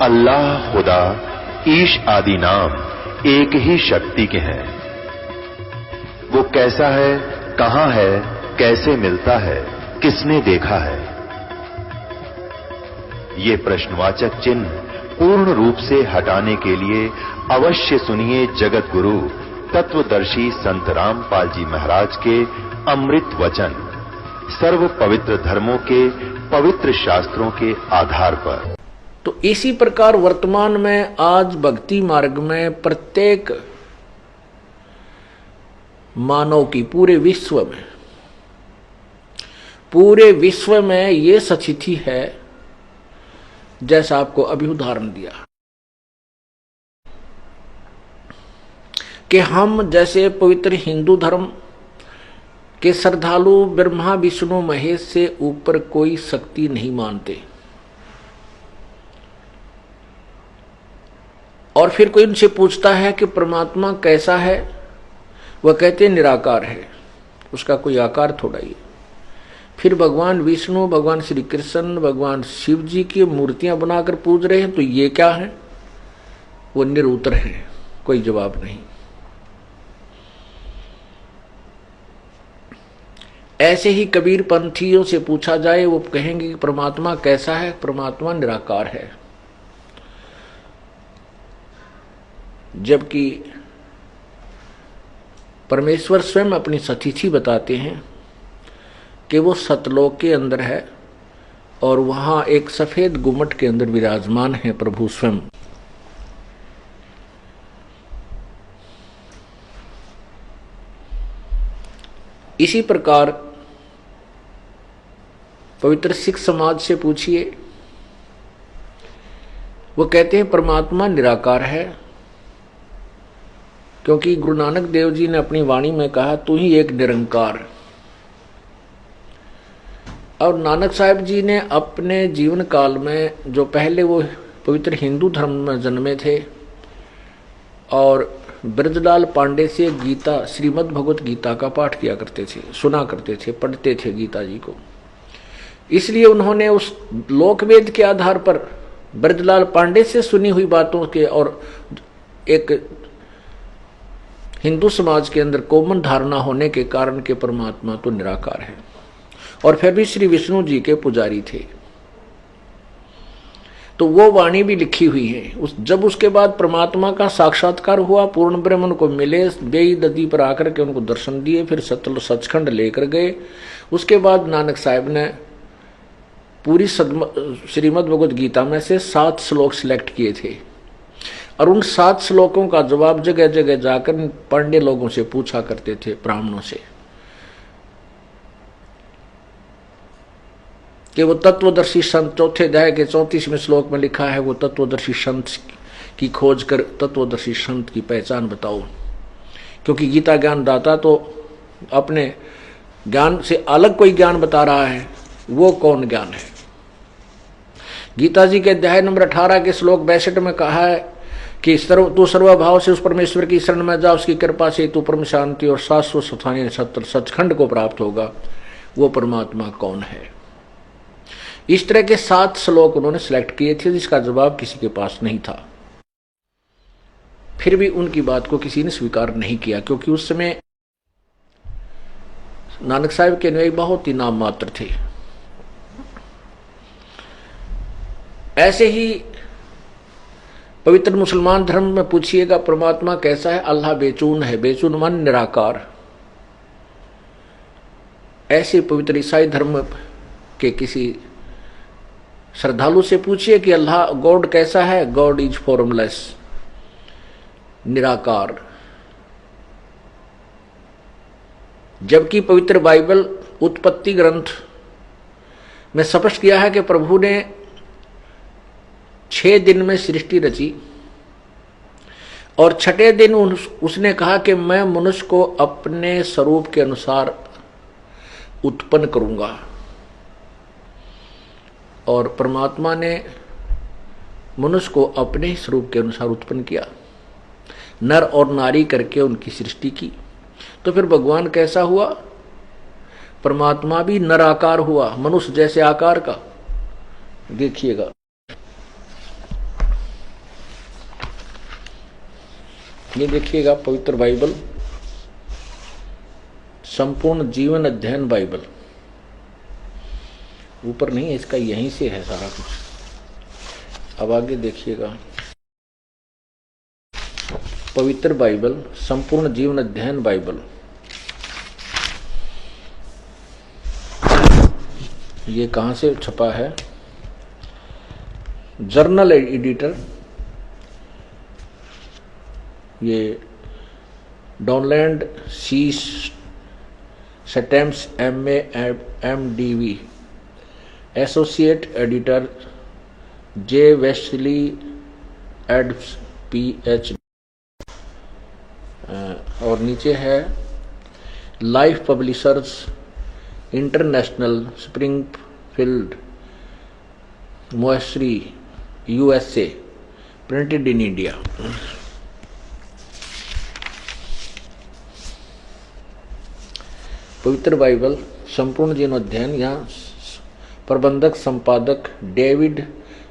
अल्लाह, खुदा, ईश आदि नाम एक ही शक्ति के हैं। वो कैसा है, कहां है, कैसे मिलता है, किसने देखा है? ये प्रश्नवाचक चिन्ह पूर्ण रूप से हटाने के लिए अवश्य सुनिए जगत गुरु तत्वदर्शी संत रामपाल जी महाराज के अमृत वचन, सर्व पवित्र धर्मों के पवित्र शास्त्रों के आधार पर। तो इसी प्रकार वर्तमान में आज भक्ति मार्ग में प्रत्येक मानव की पूरे विश्व में ये स्थिति है जैसा आपको अभी उदाहरण दिया कि हम जैसे पवित्र हिंदू धर्म के श्रद्धालु ब्रह्मा विष्णु महेश से ऊपर कोई शक्ति नहीं मानते, और फिर कोई उनसे पूछता है कि परमात्मा कैसा है, वह कहते निराकार है, उसका कोई आकार थोड़ा ही। फिर भगवान विष्णु, भगवान श्री कृष्ण, भगवान शिव जी की मूर्तियां बनाकर पूज रहे हैं, तो ये क्या है? वो निरुत्तर है, कोई जवाब नहीं। ऐसे ही कबीर पंथियों से पूछा जाए, वो कहेंगे कि परमात्मा कैसा है? परमात्मा निराकार है। जबकि परमेश्वर स्वयं अपनी स्थिति बताते हैं कि वो सतलोक के अंदर है और वहां एक सफेद गुम्मट के अंदर विराजमान है प्रभु स्वयं। इसी प्रकार पवित्र सिख समाज से पूछिए, वो कहते हैं परमात्मा निराकार है, क्योंकि गुरु नानक देव जी ने अपनी वाणी में कहा तू ही एक निरंकार। और नानक साहब जी ने अपने जीवन काल में, जो पहले वो पवित्र हिंदू धर्म में जन्मे थे और ब्रजलाल पांडे से गीता, श्रीमद् भगवत गीता का पाठ किया करते थे, सुना करते थे, पढ़ते थे गीता जी को, इसलिए उन्होंने उस लोकवेद के आधार पर ब्रजलाल पांडे से सुनी हुई बातों के और एक हिंदू समाज के अंदर कॉमन धारणा होने के कारण के परमात्मा तो निराकार है, और फिर भी श्री विष्णु जी के पुजारी थे, तो वो वाणी भी लिखी हुई है। जब उसके बाद परमात्मा का साक्षात्कार हुआ, पूर्ण ब्रह्म उनको मिले, बेई नदी पर आकर के उनको दर्शन दिए, फिर सचखंड लेकर गए। उसके बाद नानक साहब ने पूरी श्रीमद् भगवत गीता में से 7 श्लोक सिलेक्ट किए थे, और उन 7 श्लोकों का जवाब जगह जगह जाकर पांडे लोगों से पूछा करते थे, ब्राह्मणों से, कि वो तत्वदर्शी संत, चौथे अध्याय के 34वें श्लोक में लिखा है, वो तत्वदर्शी संत की खोज कर तत्वदर्शी संत की पहचान बताओ। क्योंकि गीता ज्ञान दाता तो अपने ज्ञान से अलग कोई ज्ञान बता रहा है, वो कौन ज्ञान है? गीता जी के अध्याय नंबर 18 के श्लोक 62 में कहा है कि तू सर्वभाव से उस परमेश्वर की शरण में जा, उसकी कृपा से तू परम शांति और शाश्वत स्थानीय सचखंड को प्राप्त होगा। वो परमात्मा कौन है? इस तरह के 7 श्लोक उन्होंने सिलेक्ट किए थे, जिसका जवाब किसी के पास नहीं था। फिर भी उनकी बात को किसी ने स्वीकार नहीं किया, क्योंकि उस समय नानक साहब के अनुयायी बहुत ही नाम मात्र थे। ऐसे ही पवित्र मुसलमान धर्म में पूछिएगा परमात्मा कैसा है? अल्लाह बेचून है, बेचून मन निराकार। ऐसे पवित्र ईसाई धर्म के किसी श्रद्धालु से पूछिए कि अल्लाह गॉड कैसा है? गॉड इज फॉर्मलेस, निराकार। जबकि पवित्र बाइबल उत्पत्ति ग्रंथ में स्पष्ट किया है कि प्रभु ने 6 दिन में सृष्टि रची, और 6ठे दिन उसने कहा कि मैं मनुष्य को अपने स्वरूप के अनुसार उत्पन्न करूंगा। और परमात्मा ने मनुष्य को अपने स्वरूप के अनुसार उत्पन्न किया, नर और नारी करके उनकी सृष्टि की। तो फिर भगवान कैसा हुआ? परमात्मा भी नराकार हुआ, मनुष्य जैसे आकार का। देखिएगा ये देखिएगा पवित्र बाइबल, संपूर्ण जीवन अध्ययन बाइबल, ऊपर नहीं है इसका, यहीं से है सारा कुछ। अब आगे देखिएगा, पवित्र बाइबल, संपूर्ण जीवन अध्ययन बाइबल, ये कहां से छपा है? जर्नल एडिटर, ये Donald C Stamps MAMDV, associate editor J Wesley Adams PhD, और नीचे है life publishers international, Springfield, Missouri, USA, printed in India. पवित्र बाइबल, संपूर्ण जीवन अध्ययन, यहाँ प्रबंधक संपादक डेविड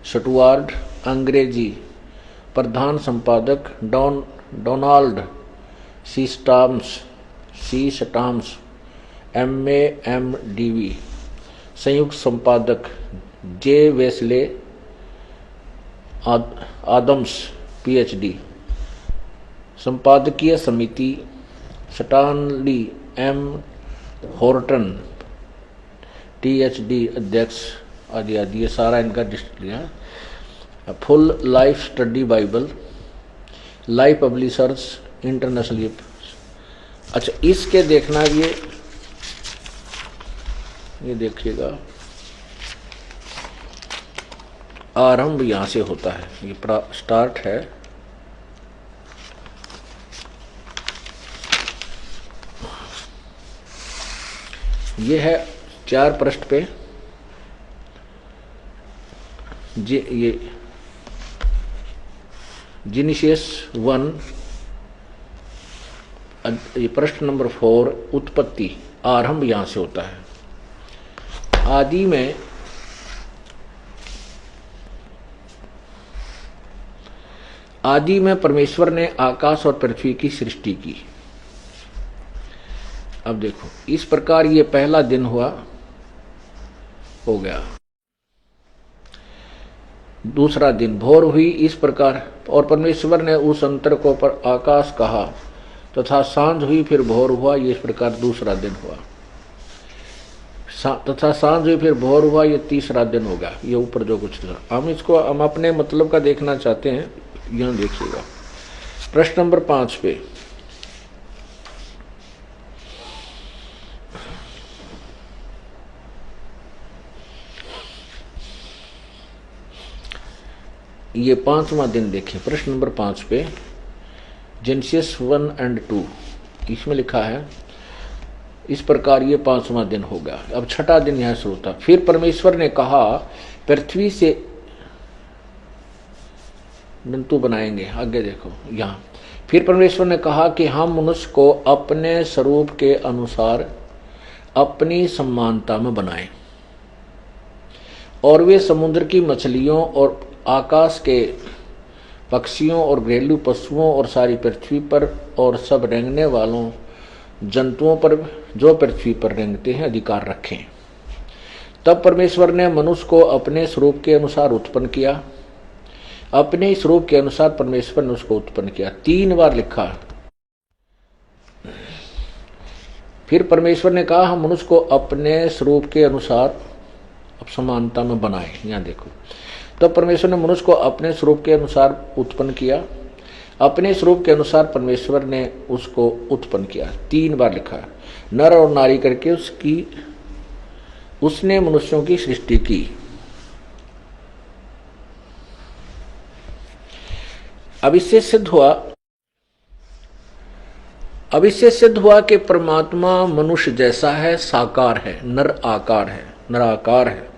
स्टुअर्ट, अंग्रेजी, प्रधान संपादक डोनाल्ड सी स्टाम्स MAMDV, संयुक्त संपादक जे वेस्ले आदम्स PhD, संपादकीय समिति स्टानली M हॉर्टन THD अध्यक्ष, आदि आदि, ये सारा इनका डिस्ट्रिक्ट लिया। Full life study Bible, life publishers international. अच्छा, इसके देखना, ये देखिएगा, आरंभ यहां से होता है, ये स्टार्ट है, ये है 4 पृष्ठ पे, ये जेनेसिस 1, ये पृष्ठ नंबर 4, उत्पत्ति, आरंभ यहां से होता है। आदि में परमेश्वर ने आकाश और पृथ्वी की सृष्टि की। अब देखो, इस प्रकार ये पहला दिन हो गया। दूसरा दिन, भोर हुई इस प्रकार, और परमेश्वर ने उस अंतर को पर आकाश कहा, तथा सांझ हुई फिर भोर हुआ, ये इस प्रकार दूसरा दिन हुआ। तथा सांझ हुई फिर भोर हुआ, ये तीसरा दिन होगा। ये ऊपर जो कुछ था, हम अपने मतलब का देखना चाहते हैं, यहां देखिएगा प्रश्न नंबर 5 पे, ये 5वां दिन देखें। प्रश्न नंबर 5 पे जेनेसिस 1 और 2, इसमें लिखा है इस प्रकार ये 5वां दिन होगा। अब 6ठा दिन यहां शुरू होता। फिर परमेश्वर ने कहा, पृथ्वी से जंतु बनाएंगे। आगे देखो यहां, फिर परमेश्वर ने कहा कि हम मनुष्य को अपने स्वरूप के अनुसार अपनी समानता में बनाएं, और वे समुद्र की मछलियों और आकाश के पक्षियों और घरेलू पशुओं और सारी पृथ्वी पर और सब रेंगने वालों जंतुओं पर जो पृथ्वी पर रेंगते हैं अधिकार रखें। तब परमेश्वर ने मनुष्य को अपने स्वरूप के अनुसार उत्पन्न किया। अपने स्वरूप के अनुसार परमेश्वर ने उसको उत्पन्न किया। 3 बार लिखा। फिर परमेश्वर ने कहा, हम मनुष्य को अपने स्वरूप के अनुसार समानता में बनाए। यहां देखो, तब परमेश्वर ने मनुष्य को अपने स्वरूप के अनुसार उत्पन्न किया। अपने स्वरूप के अनुसार परमेश्वर ने उसको उत्पन्न किया। 3 बार लिखा। नर और नारी करके उसने मनुष्यों की सृष्टि की। अब इससे सिद्ध हुआ कि परमात्मा मनुष्य जैसा है, साकार है, नराकार है।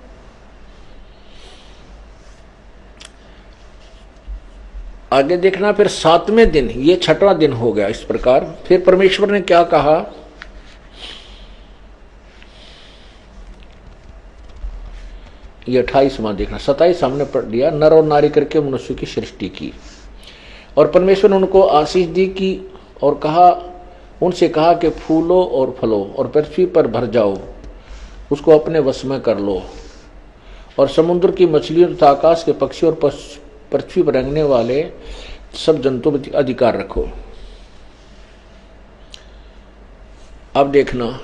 आगे देखना, फिर 7वें दिन, ये 6वां दिन हो गया। इस प्रकार फिर परमेश्वर ने क्या कहा, ये 28वां देखना। 27 हमने पढ़ लिया। नर और नारी करके मनुष्य की सृष्टि की। और परमेश्वर ने उनको आशीष दी कि और कहा, उनसे कहा कि फूलो और फलो और पृथ्वी पर भर जाओ, उसको अपने वश में कर लो, और समुद्र की मछलियों तथा आकाश के पक्षी और पृथ्वी पर रेंगने वाले सब जंतुओं पर अधिकार रखो। अब देखना,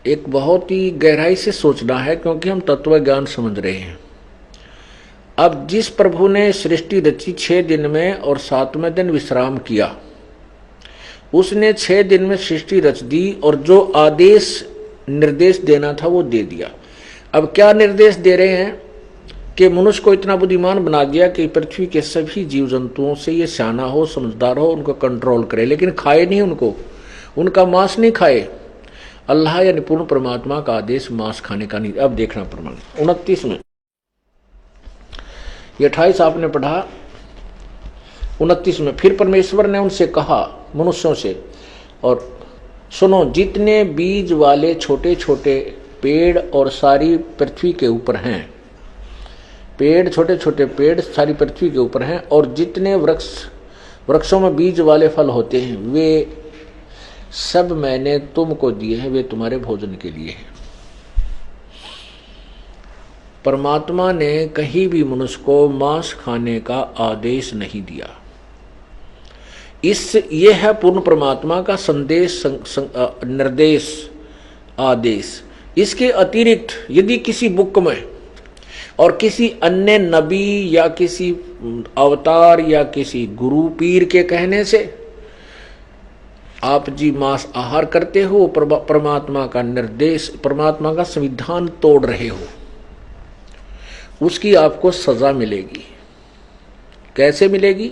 एक बहुत ही गहराई से सोचना है, क्योंकि हम तत्व ज्ञान समझ रहे हैं। अब जिस प्रभु ने सृष्टि रची 6 दिन में और 7वें दिन विश्राम किया, उसने 6 दिन में सृष्टि रच दी और जो आदेश निर्देश देना था वो दे दिया। अब क्या निर्देश दे रहे हैं कि मनुष्य को इतना बुद्धिमान बना दिया कि पृथ्वी के सभी जीव जंतुओं से ये सियाना हो, समझदार हो, उनको कंट्रोल करे, लेकिन खाए नहीं उनको, उनका मांस नहीं खाए। अल्लाह यानी पूर्ण परमात्मा का आदेश मांस खाने का नहीं। अब देखना प्रमाण 29 में, ये 28 आपने पढ़ा, 29 में फिर परमेश्वर ने उनसे कहा, मनुष्यों से, और सुनो, जितने बीज वाले छोटे छोटे पेड़ और सारी पृथ्वी के ऊपर हैं, पेड़ छोटे छोटे पेड़ सारी पृथ्वी के ऊपर हैं, और जितने वृक्षों में बीज वाले फल होते हैं वे सब मैंने तुमको दिए हैं, वे तुम्हारे भोजन के लिए हैं। परमात्मा ने कहीं भी मनुष्य को मांस खाने का आदेश नहीं दिया। ये है पूर्ण परमात्मा का संदेश, निर्देश, आदेश। इसके अतिरिक्त यदि किसी बुक में और किसी अन्य नबी या किसी अवतार या किसी गुरु पीर के कहने से आप जी मांस आहार करते हो, परमात्मा का निर्देश, परमात्मा का संविधान तोड़ रहे हो, उसकी आपको सजा मिलेगी। कैसे मिलेगी?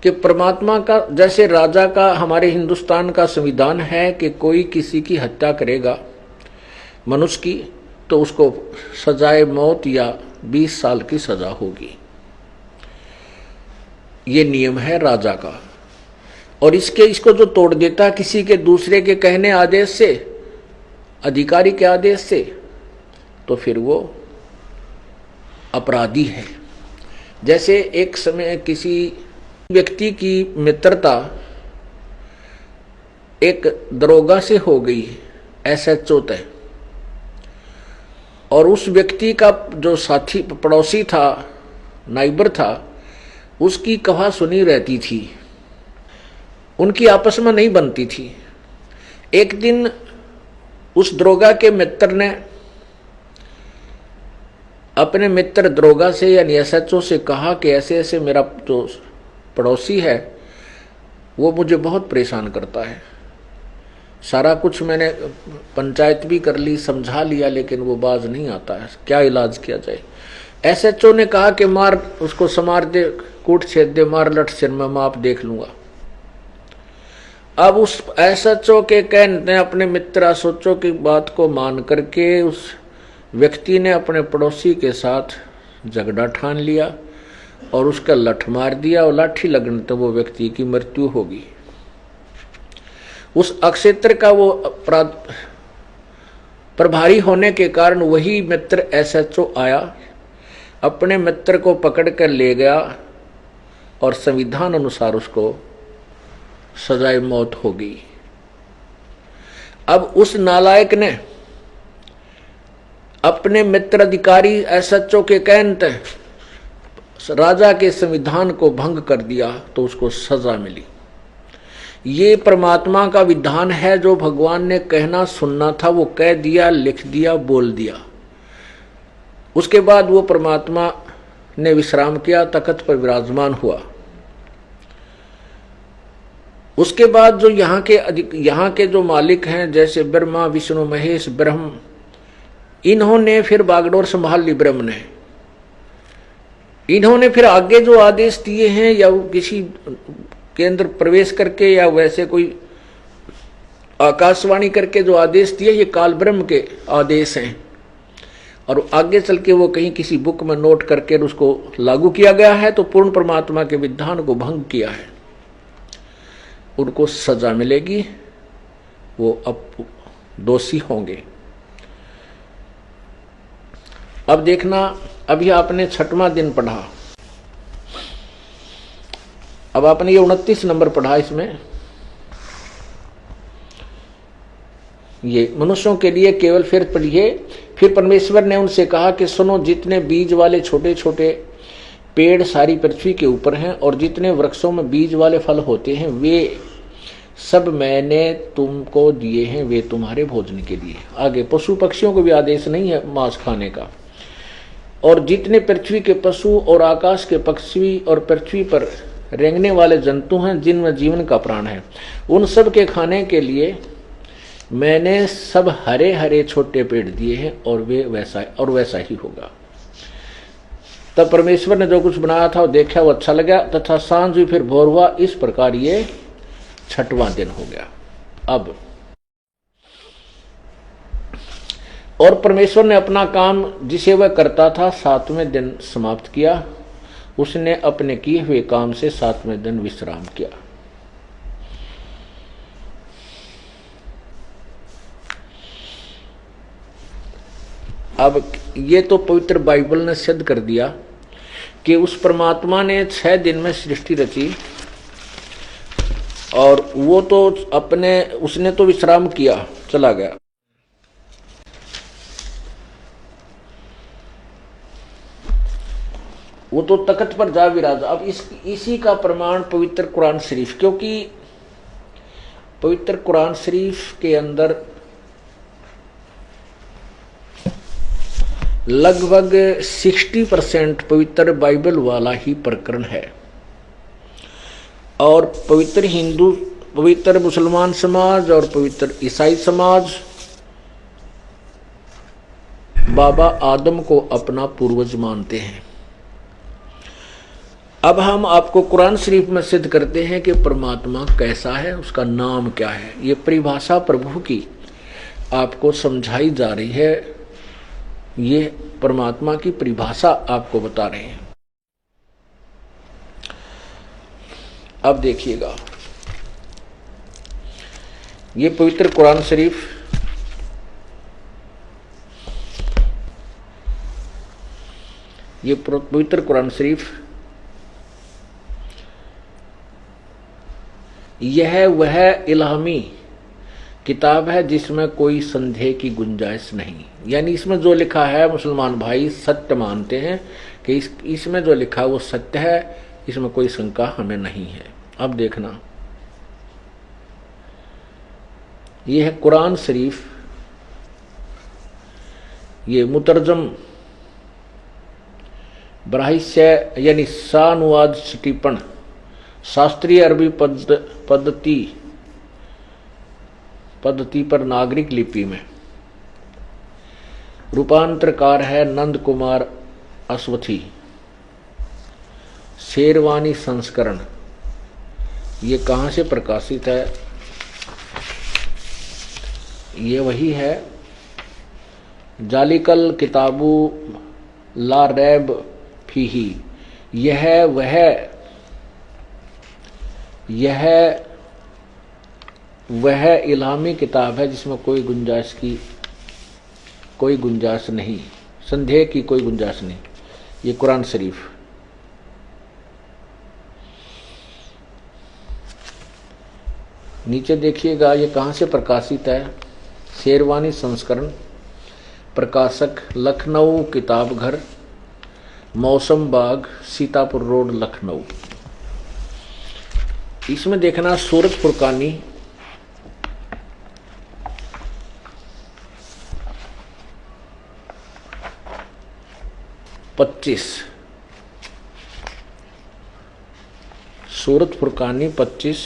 कि परमात्मा का, जैसे राजा का हमारे हिंदुस्तान का संविधान है कि कोई किसी की हत्या करेगा मनुष्य की, तो उसको सजाए मौत या 20 साल की सजा होगी। ये नियम है राजा का। और इसको जो तोड़ देता किसी के दूसरे के कहने आदेश से, अधिकारी के आदेश से, तो फिर वो अपराधी है। जैसे एक समय किसी व्यक्ति की मित्रता एक दरोगा से हो गई, SHO तय, और उस व्यक्ति का जो साथी पड़ोसी था, नाइबर था, उसकी कहा सुनी रहती थी, उनकी आपस में नहीं बनती थी। एक दिन उस दरोगा के मित्र ने अपने मित्र दरोगा से यानी SHO से कहा कि ऐसे ऐसे मेरा जो पड़ोसी है वो मुझे बहुत परेशान करता है, सारा कुछ मैंने पंचायत भी कर ली, समझा लिया, लेकिन वो बाज नहीं आता है, क्या इलाज किया जाए? SHO ने कहा कि मार उसको, समार दे, कूट छेद दे, मार लट सिर में, मैं आप देख लूंगा। अब उस SHO के कहने अपने मित्र SHO की बात को मान करके उस व्यक्ति ने अपने पड़ोसी के साथ झगड़ा ठान लिया और उसका लठ मार दिया, और लाठी लगने तो वो व्यक्ति की मृत्यु होगी। उस अक्षेत्र का वो अपराध प्रभारी होने के कारण वही मित्र SHO आया, अपने मित्र को पकड़ कर ले गया और संविधान अनुसार उसको सजाए मौत हो गई। अब उस नालायक ने अपने मित्र अधिकारी SHO के कहने राजा के संविधान को भंग कर दिया, तो उसको सजा मिली। ये परमात्मा का विधान है, जो भगवान ने कहना सुनना था वो कह दिया, लिख दिया, बोल दिया। उसके बाद वो परमात्मा ने विश्राम किया, तख्त पर विराजमान हुआ। उसके बाद जो यहाँ के जो मालिक हैं, जैसे ब्रह्मा, विष्णु, महेश, ब्रह्म, इन्होंने फिर बागडोर संभाल ली। ब्रह्म ने, इन्होंने फिर आगे जो आदेश दिए हैं, या वो किसी केंद्र प्रवेश करके या वैसे कोई आकाशवाणी करके जो आदेश दिए, ये काल ब्रह्म के आदेश हैं, और आगे चल के वो कहीं किसी बुक में नोट करके उसको लागू किया गया है, तो पूर्ण परमात्मा के विधान को भंग किया है, उनको सजा मिलेगी, वो अब दोषी होंगे। अब देखना, अभी आपने 6वां दिन पढ़ा, अब आपने ये 29 नंबर पढ़ा, इसमें ये मनुष्यों के लिए केवल, फिर पढ़िए, फिर परमेश्वर ने उनसे कहा कि सुनो, जितने बीज वाले छोटे छोटे पेड़ सारी पृथ्वी के ऊपर हैं और जितने वृक्षों में बीज वाले फल होते हैं वे सब मैंने तुमको दिए हैं, वे तुम्हारे भोजन के लिए। आगे पशु पक्षियों को भी आदेश नहीं है मांस खाने का। और जितने पृथ्वी के पशु और आकाश के पक्षी और पृथ्वी पर रेंगने वाले जंतु हैं जिनमें जीवन का प्राण है, उन सब के खाने के लिए मैंने सब हरे हरे छोटे पेड़ दिए हैं और वे वैसा ही होगा। तब परमेश्वर ने जो कुछ बनाया था वो देखा, वो अच्छा लगा, तथा सांझ हुई फिर भोर हुआ। इस प्रकार ये 6वां दिन हो गया। अब और परमेश्वर ने अपना काम जिसे वह करता था 7वें दिन समाप्त किया। उसने अपने किए हुए काम से 7वें दिन विश्राम किया। अब ये तो पवित्र बाइबल ने सिद्ध कर दिया कि उस परमात्मा ने 6 दिन में सृष्टि रची और वो तो उसने तो विश्राम किया, चला गया। वो तो तख्त पर जा विराजा। अब इसी का प्रमाण पवित्र कुरान शरीफ, क्योंकि पवित्र कुरान शरीफ के अंदर लगभग 60% पवित्र बाइबल वाला ही प्रकरण है। और पवित्र हिंदू, पवित्र मुसलमान समाज और पवित्र ईसाई समाज बाबा आदम को अपना पूर्वज मानते हैं। अब हम आपको कुरान शरीफ में सिद्ध करते हैं कि परमात्मा कैसा है, उसका नाम क्या है। ये परिभाषा प्रभु की आपको समझाई जा रही है। ये परमात्मा की परिभाषा आपको बता रहे हैं। अब देखिएगा, ये पवित्र कुरान शरीफ, ये पवित्र कुरान शरीफ यह वह इल्हामी किताब है जिसमें कोई संदेह की गुंजाइश नहीं। यानी इसमें जो लिखा है मुसलमान भाई सत्य मानते हैं कि इसमें जो लिखा है वो सत्य है, इसमें कोई शंका हमें नहीं है। अब देखना, यह है कुरान शरीफ, ये मुतरजम बराहिस्य यानी सानुवाद टिप्पण शास्त्रीय अरबी पद्धति पर नागरिक लिपि में रूपांतरकार है नंद कुमार अश्वथी। शेरवानी संस्करण, ये कहाँ से प्रकाशित है? ये वही है जालिकल किताबु ला रैब फीही। यह वह इल्हामी किताब है जिसमें कोई गुंजाइश नहीं, संदेह की कोई गुंजाइश नहीं। ये कुरान शरीफ, नीचे देखिएगा ये कहाँ से प्रकाशित है। शेरवानी संस्करण, प्रकाशक लखनऊ किताब घर, मौसम बाग, सीतापुर रोड, लखनऊ। इसमें देखना सूरत फुरकानी, सूरत फुरकानी 25,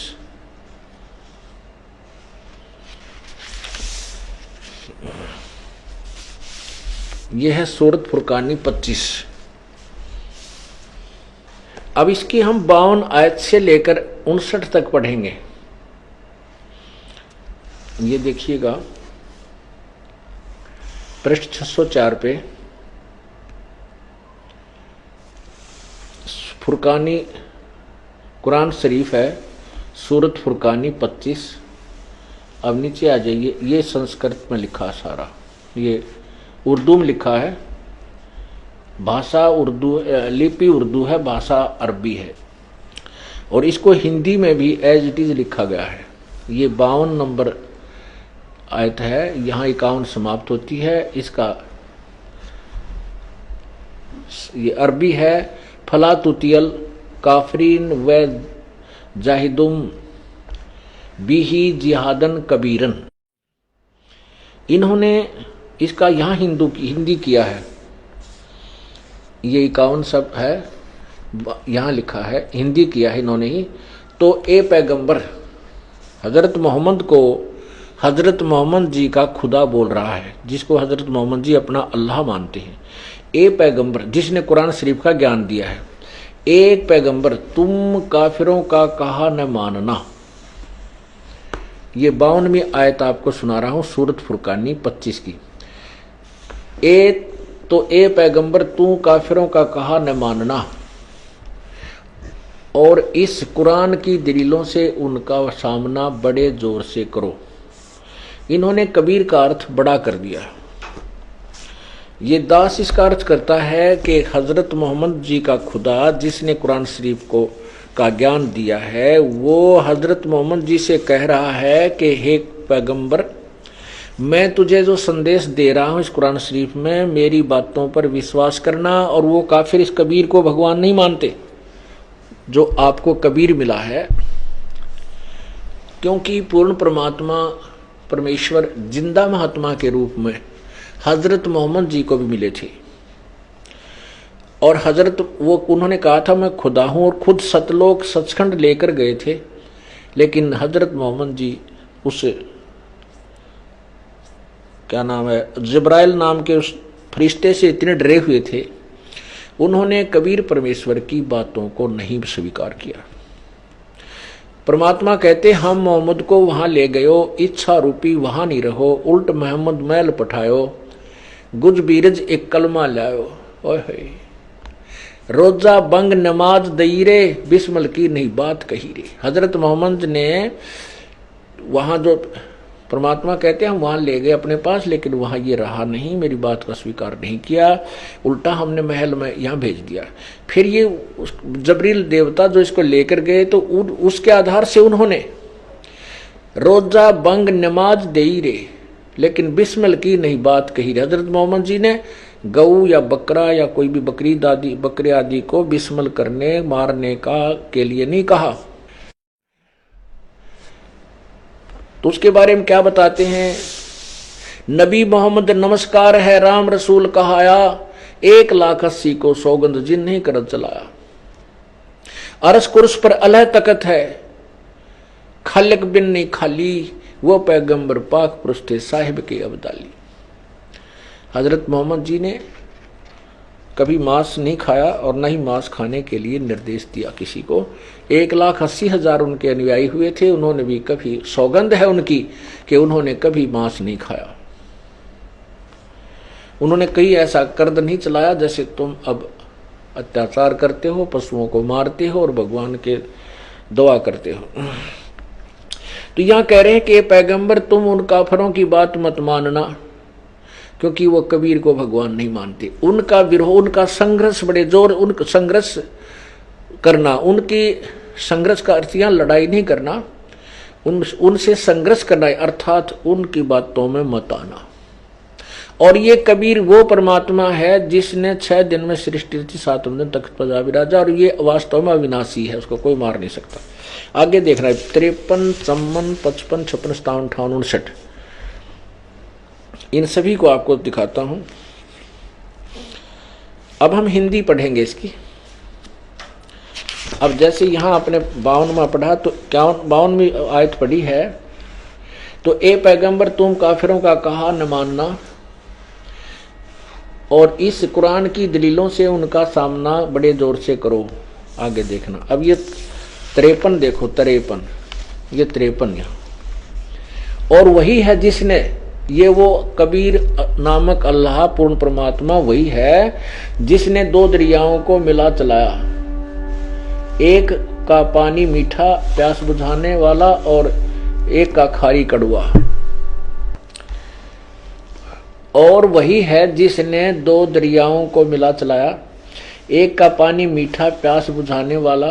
यह है सूरत फुरकानी 25। अब इसकी हम 52 आयत से लेकर 59 तक पढ़ेंगे। ये देखिएगा पृष्ठ 604 पे फुरकानी कुरान शरीफ है, सूरत फुरकानी 25। अब नीचे आ जाइए, ये संस्कृत में लिखा सारा, ये उर्दू में लिखा है, भाषा उर्दू, लिपि उर्दू है, भाषा अरबी है। और इसको हिंदी में भी एज इट इज लिखा गया है। ये 52 नंबर आयत है, यहाँ 51 समाप्त होती है। इसका ये अरबी है, फला तुतियल काफरीन व जाहिदुम बिही जिहादन कबीरन। इन्होंने इसका यहाँ हिंदी किया है। ये 51 शब्द है, यहाँ लिखा है, हिंदी किया है इन्होंने ही। तो ए पैगंबर, हजरत मोहम्मद को हजरत मोहम्मद जी का खुदा बोल रहा है, जिसको हजरत मोहम्मद जी अपना अल्लाह मानते हैं। ए पैगंबर, जिसने कुरान शरीफ का ज्ञान दिया है। एक पैगंबर, तुम काफिरों का कहा न मानना। ये 52वीं आयत आपको सुना रहा हूं, सूरत फुरकानी 25 की। ए पैगंबर, तू काफिरों का कहा न मानना और इस कुरान की दलीलों से उनका सामना बड़े जोर से करो। इन्होंने कबीर का अर्थ बड़ा कर दिया। ये दास इसका अर्थ करता है कि हजरत मोहम्मद जी का खुदा, जिसने कुरान शरीफ को का ज्ञान दिया है, वो हजरत मोहम्मद जी से कह रहा है कि हे पैगंबर, मैं तुझे जो संदेश दे रहा हूं इस कुरान शरीफ में, मेरी बातों पर विश्वास करना। और वो काफिर इस कबीर को भगवान नहीं मानते जो आपको कबीर मिला है, क्योंकि पूर्ण परमात्मा परमेश्वर जिंदा महात्मा के रूप में हजरत मोहम्मद जी को भी मिले थे। और उन्होंने कहा था मैं खुदा हूं, और खुद सतलोक सचखंड लेकर गए थे। लेकिन हजरत मोहम्मद जी उस क्या नाम है, जिब्राइल नाम के उस फरिश्ते से इतने डरे हुए थे, उन्होंने कबीर परमेश्वर की बातों को नहीं स्वीकार किया। परमात्मा कहते, हम मोहम्मद को वहां ले गयो, इच्छा रूपी वहां नहीं रहो, उल्ट मोहम्मद मैल पठायो, गुज बीरज एक कलमा लायो। ओए रोजा बंग नमाज दई रे, बिस्मिल की नहीं बात कही रे। हजरत मोहम्मद ने वहां जो परमात्मा कहते हैं हम वहां ले गए अपने पास, लेकिन वहां ये रहा नहीं, मेरी बात का स्वीकार नहीं किया, उल्टा हमने महल में यहाँ भेज दिया। फिर ये जबरील देवता जो इसको लेकर गए, तो उसके आधार से उन्होंने रोजा बंग नमाज दे रे, लेकिन बिस्मिल की नहीं बात कही रे। हजरत मोहम्मद जी ने गऊ या बकरा या कोई भी बकरे आदि को बिस्मिल करने मारने के लिए नहीं कहा। तो उसके बारे में क्या बताते हैं, नबी मोहम्मद नमस्कार है, राम रसूल कहाया, 1,80,000 को सौगंध जिन नहीं करत चलाया। अरस कुर्स पर अलह तकत है, खालिक बिन नहीं खाली, वो पैगंबर पाक पुरुष थे साहिब के अब्दाली। हजरत मोहम्मद जी ने कभी मांस नहीं खाया और न ही मांस खाने के लिए निर्देश दिया किसी को। 1,80,000 उनके अनुयायी हुए थे, उन्होंने भी कभी, सौगंध है उनकी कि उन्होंने कभी मांस नहीं खाया। उन्होंने कहीं ऐसा कर्द नहीं चलाया जैसे तुम अब अत्याचार करते हो, पशुओं को मारते हो और भगवान के दुआ करते हो। तो यहां कह रहे हैं कि पैगंबर तुम उन काफरों की बात मत मानना, क्योंकि वो कबीर को भगवान नहीं मानते। उनका विरोध, उनका संघर्ष बड़े जोर, उनका संघर्ष करना, उनकी संघर्ष का अर्थ यहाँ लड़ाई नहीं करना, उनसे संघर्ष करना, अर्थात उनकी बातों में मत आना। और ये कबीर वो परमात्मा है जिसने 6 दिन में सृष्टि रची, 7वें दिन तख्त पर जा विराजा, और ये वास्तव में अविनाशी है, उसको कोई मार नहीं सकता। आगे देखना है 53, 54, 55, 56, 57, 58, 59, इन सभी को आपको दिखाता हूं। अब हम हिंदी पढ़ेंगे इसकी। अब जैसे यहां आपने 52वां पढ़ा, तो 52वीं आयत पढ़ी है, तो ए पैगंबर तुम काफिरों का कहा न मानना और इस कुरान की दलीलों से उनका सामना बड़े जोर से करो। आगे देखना, अब ये 53 देखो, 53, ये 53 यहां। और वही है जिसने, ये वो कबीर नामक अल्लाह पूर्ण परमात्मा वही है जिसने 2 दरियाओं को मिला चलाया, एक का पानी मीठा प्यास बुझाने वाला और एक का खारी कड़वा। और वही है जिसने 2 दरियाओं को मिला चलाया, एक का पानी मीठा प्यास बुझाने वाला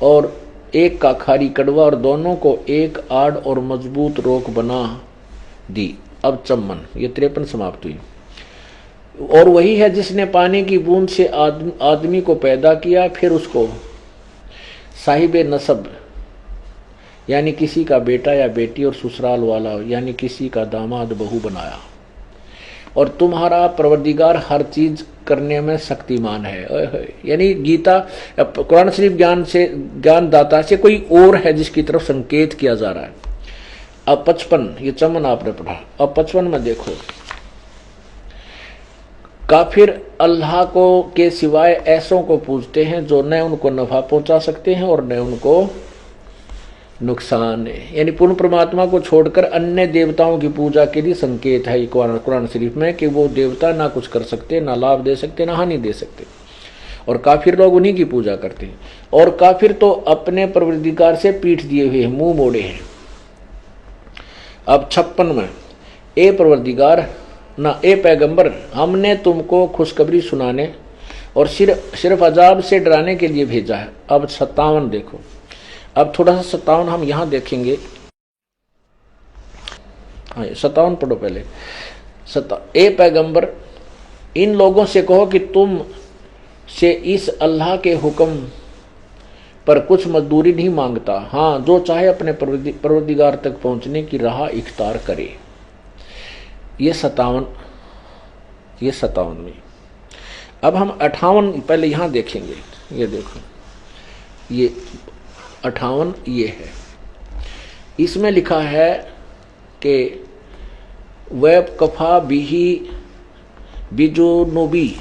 और एक का खारी कड़वा और दोनों को एक आड़ और मजबूत रोक बना दी। अब चम्मन, ये 53 समाप्त हुई। और वही है जिसने पानी की बूंद से आदमी को पैदा किया, फिर उसको साहिबे नसब यानी किसी का बेटा या बेटी और ससुराल वाला यानी किसी का दामाद बहू बनाया। और तुम्हारा परवरदिगार हर चीज करने में शक्तिमान है। यानी गीता कुरान शरीफ ज्ञानदाता से कोई और है जिसकी तरफ संकेत किया जा रहा है। अब 55, ये चमन आपने पढ़ा। अब 55 में देखो, काफिर अल्लाह को के सिवाय ऐसों को पूजते हैं जो न उनको नफा पहुंचा सकते हैं और न उनको नुकसान है। यानी पूर्ण परमात्मा को छोड़कर अन्य देवताओं की पूजा के लिए संकेत है कुरान शरीफ में कि वो देवता ना कुछ कर सकते, ना लाभ दे सकते, ना हानि दे सकते। और काफिर लोग उन्हीं की पूजा करते हैं। और काफिर तो अपने परवरदिगार से पीठ दिए हुए हैं, मुंह मोड़े हैं। अब 56 में, ए परवरदिगार ना ए पैगंबर, हमने तुमको खुशखबरी सुनाने और सिर्फ अजाब से डराने के लिए भेजा है। अब 57 देखो। अब थोड़ा सा 57 हम यहां देखेंगे। हाँ, 57 पढ़ो पहले। ए पैगंबर, इन लोगों से कहो कि तुम से इस अल्लाह के हुक्म पर कुछ मजदूरी नहीं मांगता। हाँ, जो चाहे अपने परवरदिगार तक पहुंचने की राह इख्तियार करे। ये 57 में। अब हम 58 पहले यहां देखेंगे। ये देखो, ये 58 ये है। इसमें लिखा है कि वेब कफा बिही बिजुनुबी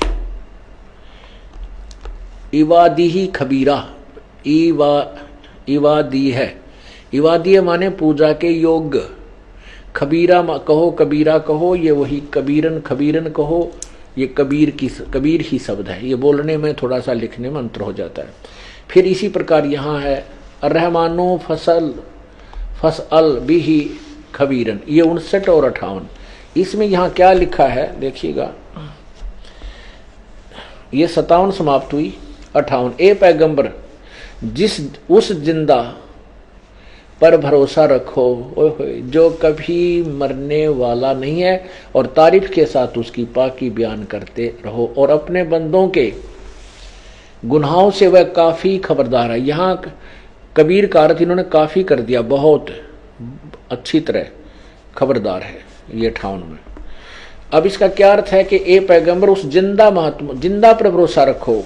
इवादी ही खबीरा। इवादी है, इवादी माने पूजा के योग्य। खबीरा कहो, कबीरा कहो, ये वही कबीरन खबीरन कहो, ये कबीर ही शब्द है। ये बोलने में थोड़ा सा लिखने में अंतर हो जाता है। फिर इसी प्रकार यहाँ है रहमानो फसल बिही खबीरन, ये 59 और 58। इसमें यहाँ क्या लिखा है देखिएगा। ये 57 समाप्त हुई। 58, ए पैगंबर, उस जिंदा पर भरोसा रखो जो कभी मरने वाला नहीं है, और तारीफ के साथ उसकी पाकी बयान करते रहो, और अपने बंदों के गुनाहों से वह काफी खबरदार है। यहाँ कबीर का अर्थ इन्होंने काफी कर दिया, बहुत अच्छी तरह खबरदार है ये 58 में। अब इसका क्या अर्थ है कि ए पैगंबर, उस जिंदा पर भरोसा रखो,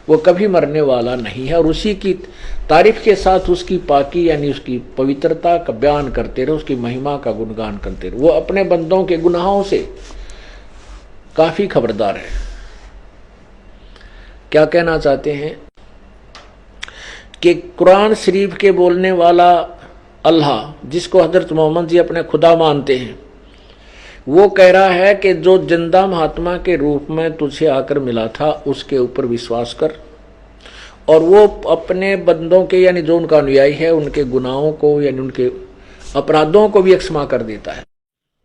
वो कभी मरने वाला नहीं है, और उसी की तारीफ के साथ उसकी पाकी यानी उसकी पवित्रता का बयान करते रहो, उसकी महिमा का गुणगान करते रहो। वो अपने बंदों के गुनाहों से काफी खबरदार है। क्या कहना चाहते हैं कि कुरान शरीफ के बोलने वाला अल्लाह, जिसको हजरत मोहम्मद जी अपने खुदा मानते हैं, वो कह रहा है कि जो जिंदा महात्मा के रूप में तुझे आकर मिला था उसके ऊपर विश्वास कर, और वो अपने बंदों के यानी जो उनका अनुयायी है उनके गुनाहों को यानी उनके अपराधों को भी क्षमा कर देता है,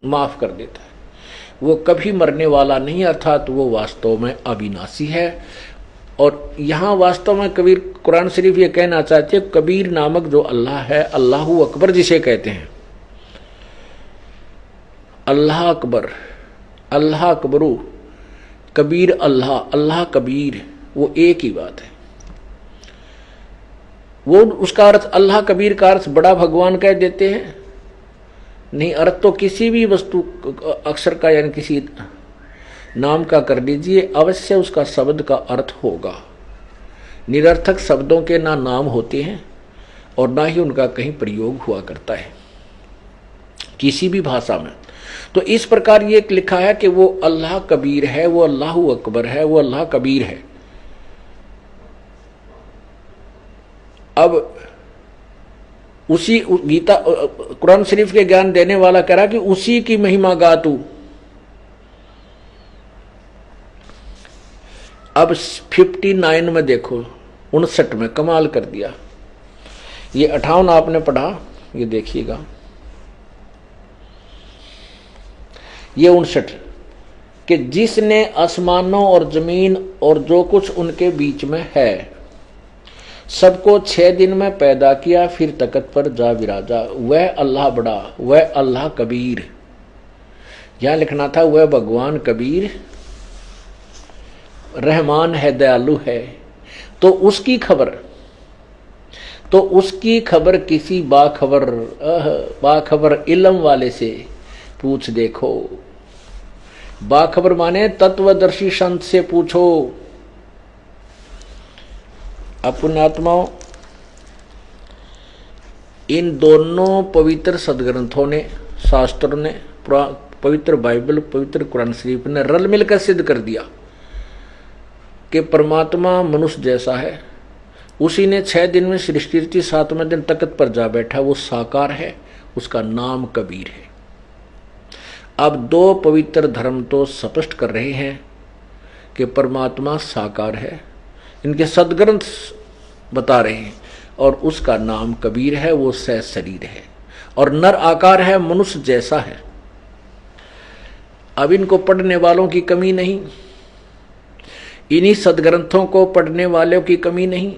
माफ कर देता है। वो कभी मरने वाला नहीं, अर्थात वो वास्तव में अविनाशी है। और यहाँ वास्तव में कबीर कुरान शरीफ ये कहना चाहते हैं, कबीर नामक जो अल्लाह है, अल्लाहु अकबर जिसे कहते हैं, अल्लाह अकबर, अल्लाह अकबरू, कबीर अल्लाह, अल्लाह कबीर, वो एक ही बात है। वो उसका अर्थ अल्लाह कबीर का अर्थ बड़ा भगवान कह देते हैं नहीं, अर्थ तो किसी भी वस्तु अक्षर का यानी किसी नाम का कर लीजिए, अवश्य उसका शब्द का अर्थ होगा। निरर्थक शब्दों के ना नाम होते हैं और ना ही उनका कहीं प्रयोग हुआ करता है किसी भी भाषा में। तो इस प्रकार ये लिखा है कि वो अल्लाह कबीर है, वो अल्लाहु अकबर है, वो अल्लाह कबीर है। अब उसी गीता कुरान शरीफ के ज्ञान देने वाला कह रहा कि उसी की महिमा गा तू। अब 59 में देखो, 59 में कमाल कर दिया। ये 58 आपने पढ़ा, ये देखिएगा, ये 59 कि जिसने आसमानों और जमीन और जो कुछ उनके बीच में है सबको 6 दिन में पैदा किया, फिर तख्त पर जा विराजा। वह अल्लाह बड़ा, वह अल्लाह कबीर। यहां लिखना था वह भगवान कबीर रहमान है, दयालु है। तो उसकी खबर किसी बाखबर इल्म वाले से पूछ देखो। बाखबर माने तत्वदर्शी संत से पूछो। पुण्यात्माओं, इन दोनों पवित्र सदग्रंथों ने, शास्त्रों ने, पवित्र बाइबल, पवित्र कुरान शरीफ ने रल मिलकर सिद्ध कर दिया कि परमात्मा मनुष्य जैसा है। उसी ने 6 दिन में सृष्टि रची, 7वें दिन तख्त पर जा बैठा। वो साकार है, उसका नाम कबीर है। अब 2 पवित्र धर्म तो स्पष्ट कर रहे हैं कि परमात्मा साकार है, इनके सदग्रंथ बता रहे हैं, और उसका नाम कबीर है। वो शरीर है और नर आकार है, मनुष्य जैसा है। अब इनको पढ़ने वालों की कमी नहीं, इन्हीं सदग्रंथों को पढ़ने वालों की कमी नहीं,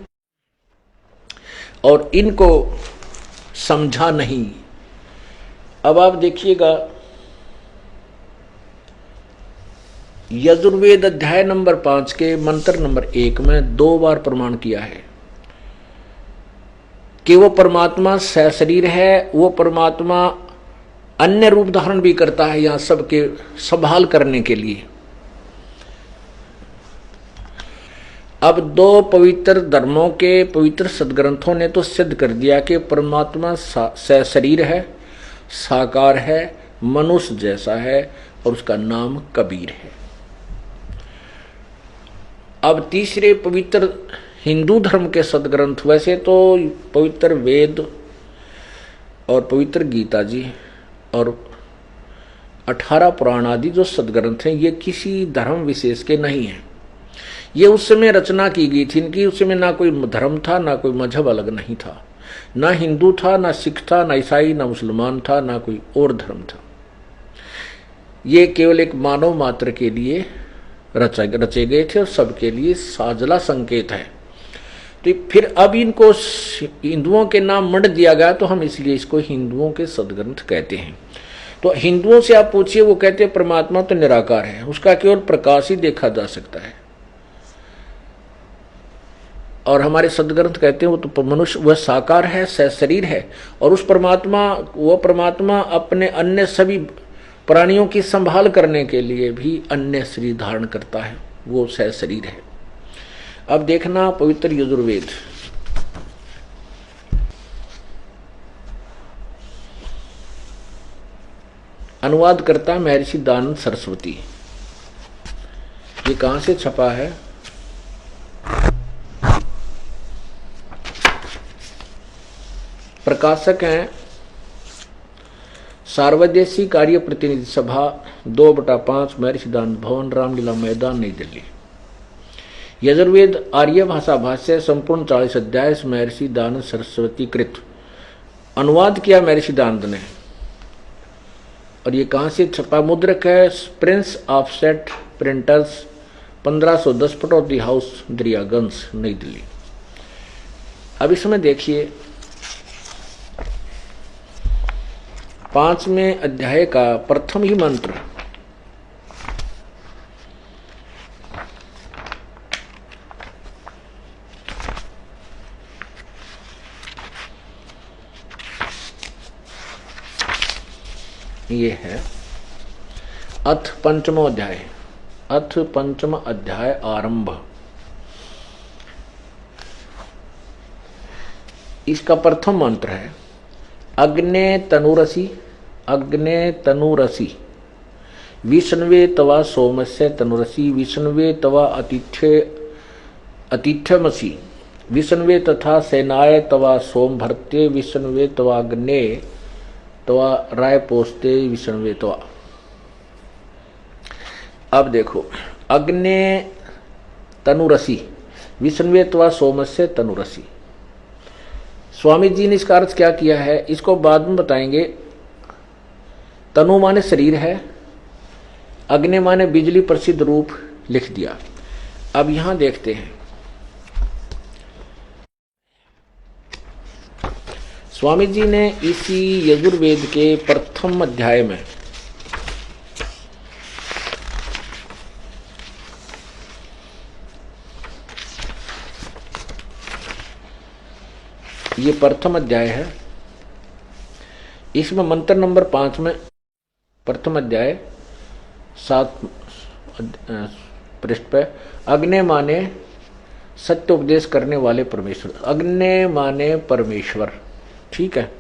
और इनको समझा नहीं। अब आप देखिएगा, यजुर्वेद अध्याय नंबर 5 के मंत्र नंबर 1 में 2 बार प्रमाण किया है कि वो परमात्मा सशरीर है। वो परमात्मा अन्य रूप धारण भी करता है यहां सबके संभाल करने के लिए। अब 2 पवित्र धर्मों के पवित्र सदग्रंथों ने तो सिद्ध कर दिया कि परमात्मा सशरीर है, साकार है, मनुष्य जैसा है, और उसका नाम कबीर है। अब तीसरे पवित्र हिंदू धर्म के सदग्रंथ, वैसे तो पवित्र वेद और पवित्र गीता जी और 18 पुराण आदि जो सदग्रंथ हैं, ये किसी धर्म विशेष के नहीं हैं। ये उस समय रचना की गई थी इनकी। उस समय ना कोई धर्म था, ना कोई मजहब अलग नहीं था, ना हिंदू था, ना सिख था, ना ईसाई, ना मुसलमान था, ना कोई और धर्म था। ये केवल एक मानव मात्र के लिए रचे गए थे और सबके लिए साझला संकेत है। तो फिर अब इनको हिंदुओं के नाम मंड दिया गया, तो हम इसलिए इसको हिंदुओं के सदग्रंथ कहते हैं। तो हिंदुओं से आप पूछिए, वो कहते हैं परमात्मा तो निराकार है, उसका केवल प्रकाश ही देखा जा सकता है। और हमारे सदग्रंथ कहते हैं वो तो मनुष्य, वह साकार है, सशरीर है, और उस परमात्मा अपने अन्य सभी प्राणियों की संभाल करने के लिए भी अन्य शरीर धारण करता है, वो सशरीर है। अब देखना पवित्र यजुर्वेद, अनुवाद करता महर्षि दयानंद सरस्वती। ये कहां से छपा है? प्रकाशक हैं सार्वदेशी कार्य प्रतिनिधि सभा 2/5 महर्षि दयानंद भवन, रामलीला मैदान, नई दिल्ली। यजुर्वेद आर्य भाषा भाष्य संपूर्ण 40 अध्याय महर्षि दयानंद सरस्वती कृत। अनुवाद किया महर्षि दयानंद ने। और ये कहां से छपा? मुद्रक है Prince offset printers, 1510 Pataudi house, Daryaganj, नई दिल्ली। अब इसमें देखिए 5वें अध्याय का प्रथम ही मंत्र, ये है अथ पंचमो अध्याय, अथ पंचम अध्याय आरंभ। इसका प्रथम मंत्र है अग्ने तनुरसी, अग्ने तनुरसी, विष्णवे तवा सोमस्य तनुरसी, विष्णवे तवा अतिथ्यमसी, विष्णवे तथा सेनाय तवा सोम भर्त्य, विष्णवे तवा अग्ने तवा राय पोस्ते, विष्णवे तवा। अब देखो अग्ने तनुरसी, विष्णवे तवा सोमस्य तनुरसी। स्वामी जी ने इसका अर्थ क्या किया है इसको बाद में बताएंगे। तनु माने शरीर है, अग्नि माने बिजली प्रसिद्ध रूप लिख दिया। अब यहां देखते हैं स्वामी जी ने इसी यजुर्वेद के प्रथम अध्याय में ये प्रथम अध्याय है, इसमें मंत्र नंबर 5 में प्रथम अध्याय 7 पृष्ठ पे अग्नि माने सत्य उपदेश करने वाले परमेश्वर, अग्नि माने परमेश्वर। ठीक है,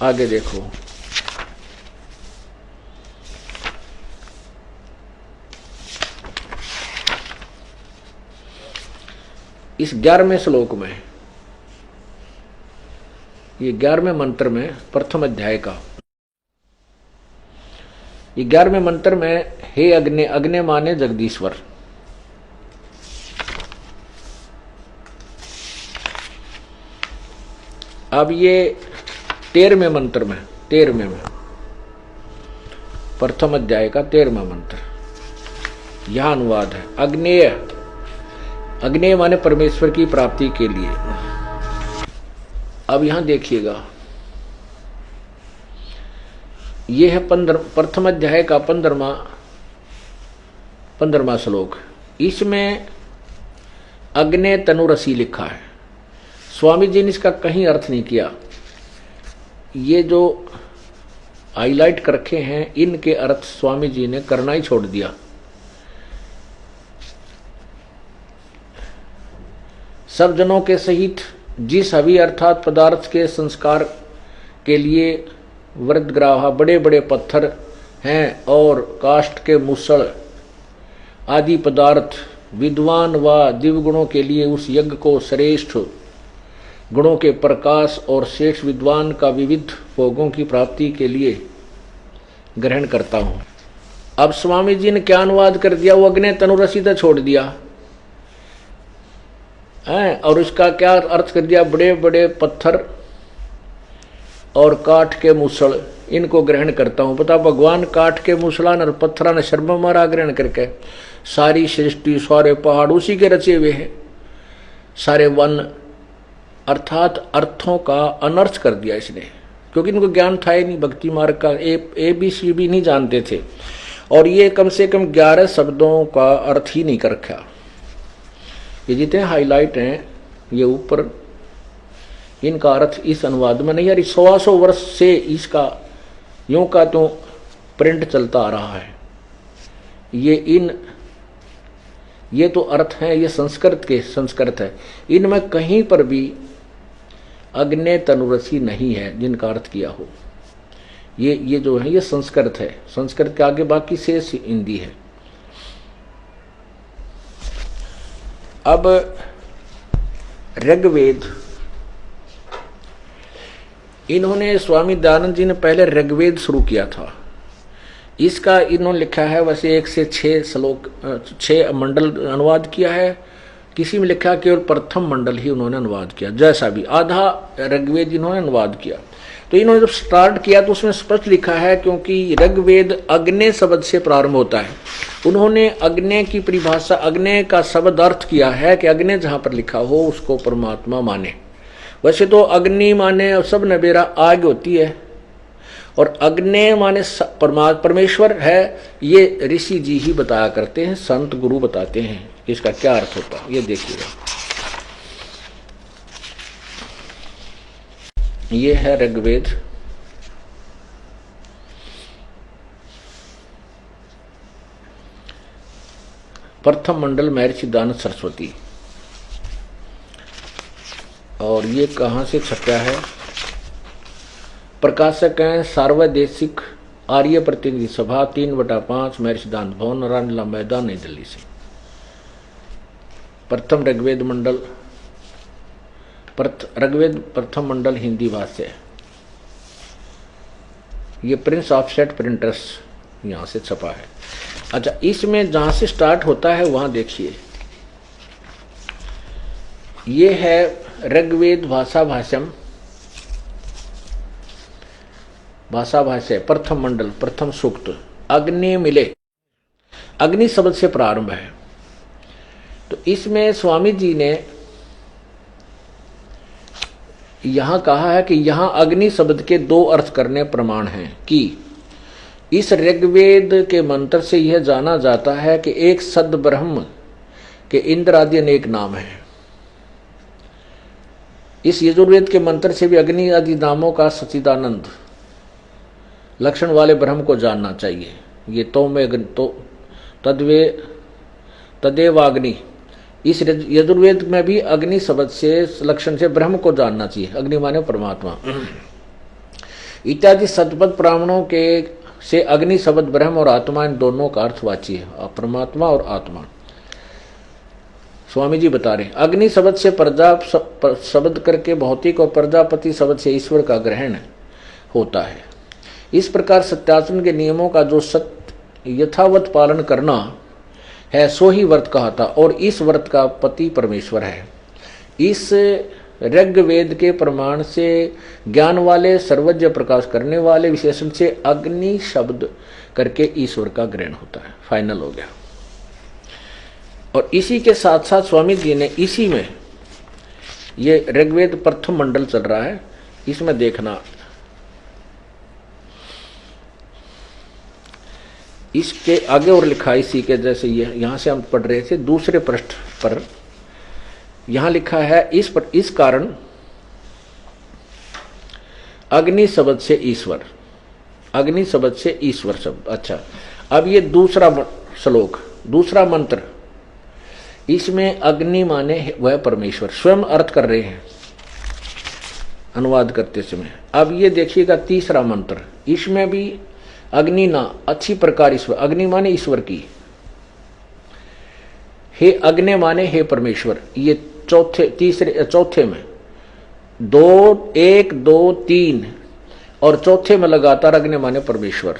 आगे देखो। इस 11वें श्लोक में, ये 11वें मंत्र में प्रथम अध्याय का ये 11वें मंत्र में, हे अग्नि, अग्नि माने जगदीश्वर। अब ये 13वें मंत्र में, 13वें में प्रथम अध्याय का 13वां मंत्र, यह अनुवाद है। अग्नेय, अग्नेय माने परमेश्वर की प्राप्ति के लिए। अब यहां देखिएगा, यह है प्रथम अध्याय का 15वां श्लोक। इसमें अग्नि तनुरसी लिखा है। स्वामी जी ने इसका कहीं अर्थ नहीं किया। ये जो हाईलाइट कर रखे हैं, इनके अर्थ स्वामी जी ने करना ही छोड़ दिया। सब जनों के सहित जिस हवि अर्थात पदार्थ के संस्कार के लिए वृद्धग्राहा बड़े बड़े पत्थर हैं और काष्ठ के मुसल आदि पदार्थ विद्वान व दिव्यगुणों के लिए उस यज्ञ को श्रेष्ठ गुणों के प्रकाश और श्रेष्ठ विद्वान का विविध भोगों की प्राप्ति के लिए ग्रहण करता हूं। अब स्वामी जी ने क्या अनुवाद कर दिया? वो अग्नि तनुरसी छोड़ दिया है, और इसका क्या अर्थ कर दिया? बड़े बड़े पत्थर और काठ के मुसल, इनको ग्रहण करता हूं। पता भगवान काठ के मुसलान और पत्थरा ने शर्म मारा ग्रहण करके। सारी सृष्टि, सारे पहाड़ उसी के रचे हुए हैं, सारे वन, अर्थात अर्थों का अनर्थ कर दिया इसने, क्योंकि इनको ज्ञान था ही नहीं भक्ति मार्ग का। ABC भी नहीं जानते थे, और ये कम से कम 11 शब्दों का अर्थ ही नहीं कर रखा। ये जितने हाईलाइट हैं ये ऊपर, इनका अर्थ इस अनुवाद में नहीं। यार 100 वर्ष से इसका यूं का तो प्रिंट चलता आ रहा है। ये तो अर्थ हैं, ये संस्कृत है। इनमें कहीं पर भी अग्नि तनुरसी नहीं है जिनका अर्थ किया हो। ये जो है ये संस्कृत है। संस्कृत के आगे बाकी शेष हिंदी है। अब ऋग्वेद, इन्होंने स्वामी दयानंद जी ने पहले ऋग्वेद शुरू किया था। इसका इन्होंने लिखा है वैसे 1 से 6 श्लोक, 6 मंडल अनुवाद किया है। किसी में लिखा केवल प्रथम मंडल ही उन्होंने अनुवाद किया। जैसा भी आधा ऋग्वेद इन्होंने अनुवाद किया। तो इन्होंने जब स्टार्ट किया तो उसमें स्पष्ट लिखा है, क्योंकि ऋग्वेद अग्नि शब्द से प्रारंभ होता है। उन्होंने अग्नि की परिभाषा, अग्नि का शब्द अर्थ किया है कि अग्नि जहां पर लिखा हो उसको परमात्मा माने। वैसे तो अग्नि माने सब नबेरा आग होती है, और अग्नि माने परमेश्वर है। ये ऋषि जी ही बताया करते हैं, संत गुरु बताते हैं कि इसका क्या अर्थ होता है। ये देखिएगा, ये है ऋग्वेद। प्रथम मंडल महर्षि दयानंद सरस्वती, और ये कहां से छपा है? प्रकाशक हैं सार्वदेशिक आर्य प्रतिनिधि सभा 3/5 महर्षि दयानंद भवन, रामलीला मैदान, नई दिल्ली से। प्रथम ऋग्वेद मंडल, ऋग्वेद प्रथम मंडल हिंदी भाषा है। ये प्रिंस ऑफसेट प्रिंटर्स यहां से छपा है। अच्छा, इसमें जहां से स्टार्ट होता है वहां देखिए, ये है ऋग्वेद भाषा भाष्य प्रथम मंडल प्रथम सूक्त। अग्नि मिले, अग्नि शब्द से प्रारंभ है। तो इसमें स्वामी जी ने यहां कहा है कि यहां अग्नि शब्द के दो अर्थ करने प्रमाण हैं कि इस ऋग्वेद के मंत्र से यह जाना जाता है कि एक सद ब्रह्म के इंद्र आदि अनेक नाम हैं। इस यजुर्वेद के मंत्र से भी अग्नि आदि नामों का सच्चिदानंद लक्षण वाले ब्रह्म को जानना चाहिए। ये तो में तो तदेवाग्नि, इस यजुर्वेद में भी अग्नि शब्द से लक्षण से ब्रह्म को जानना चाहिए। अग्नि माने परमात्मा। इत्यादि सतपथ ब्राह्मणों के से अग्नि शब्द ब्रह्म और आत्मा इन दोनों का अर्थवाची है, परमात्मा और आत्मा। स्वामी जी बता रहे अग्नि शब्द से प्रजा शब्द करके भौतिक और प्रजापति शब्द से ईश्वर का ग्रहण होता है। इस प्रकार सत्याचरण के नियमों का जो सत्य यथावत पालन करना है सो ही व्रत कहता, और इस व्रत का पति परमेश्वर है। इस ऋग्वेद के प्रमाण से ज्ञान वाले सर्वज्ञ प्रकाश करने वाले विशेषण से अग्नि शब्द करके ईश्वर का ग्रहण होता है। फाइनल हो गया। और इसी के साथ साथ स्वामी जी ने इसी में ये ऋग्वेद प्रथम मंडल चल रहा है, इसमें देखना इसके आगे और लिखा इसी के जैसे ये यहां से हम पढ़ रहे थे दूसरे पृष्ठ पर यहां लिखा है इस कारण अग्नि शब्द से ईश्वर, अग्नि शब्द से ईश्वर शब्द। अच्छा, अब ये दूसरा श्लोक, दूसरा मंत्र, इसमें अग्नि माने वह परमेश्वर स्वयं अर्थ कर रहे हैं अनुवाद करते समय। अब ये देखिएगा तीसरा मंत्र, इसमें भी अग्नि ना अच्छी प्रकार ईश्वर, अग्नि माने ईश्वर की, हे अग्नि माने हे परमेश्वर। ये चौथे में 2 1 2 3 और चौथे में लगातार अग्नि माने परमेश्वर।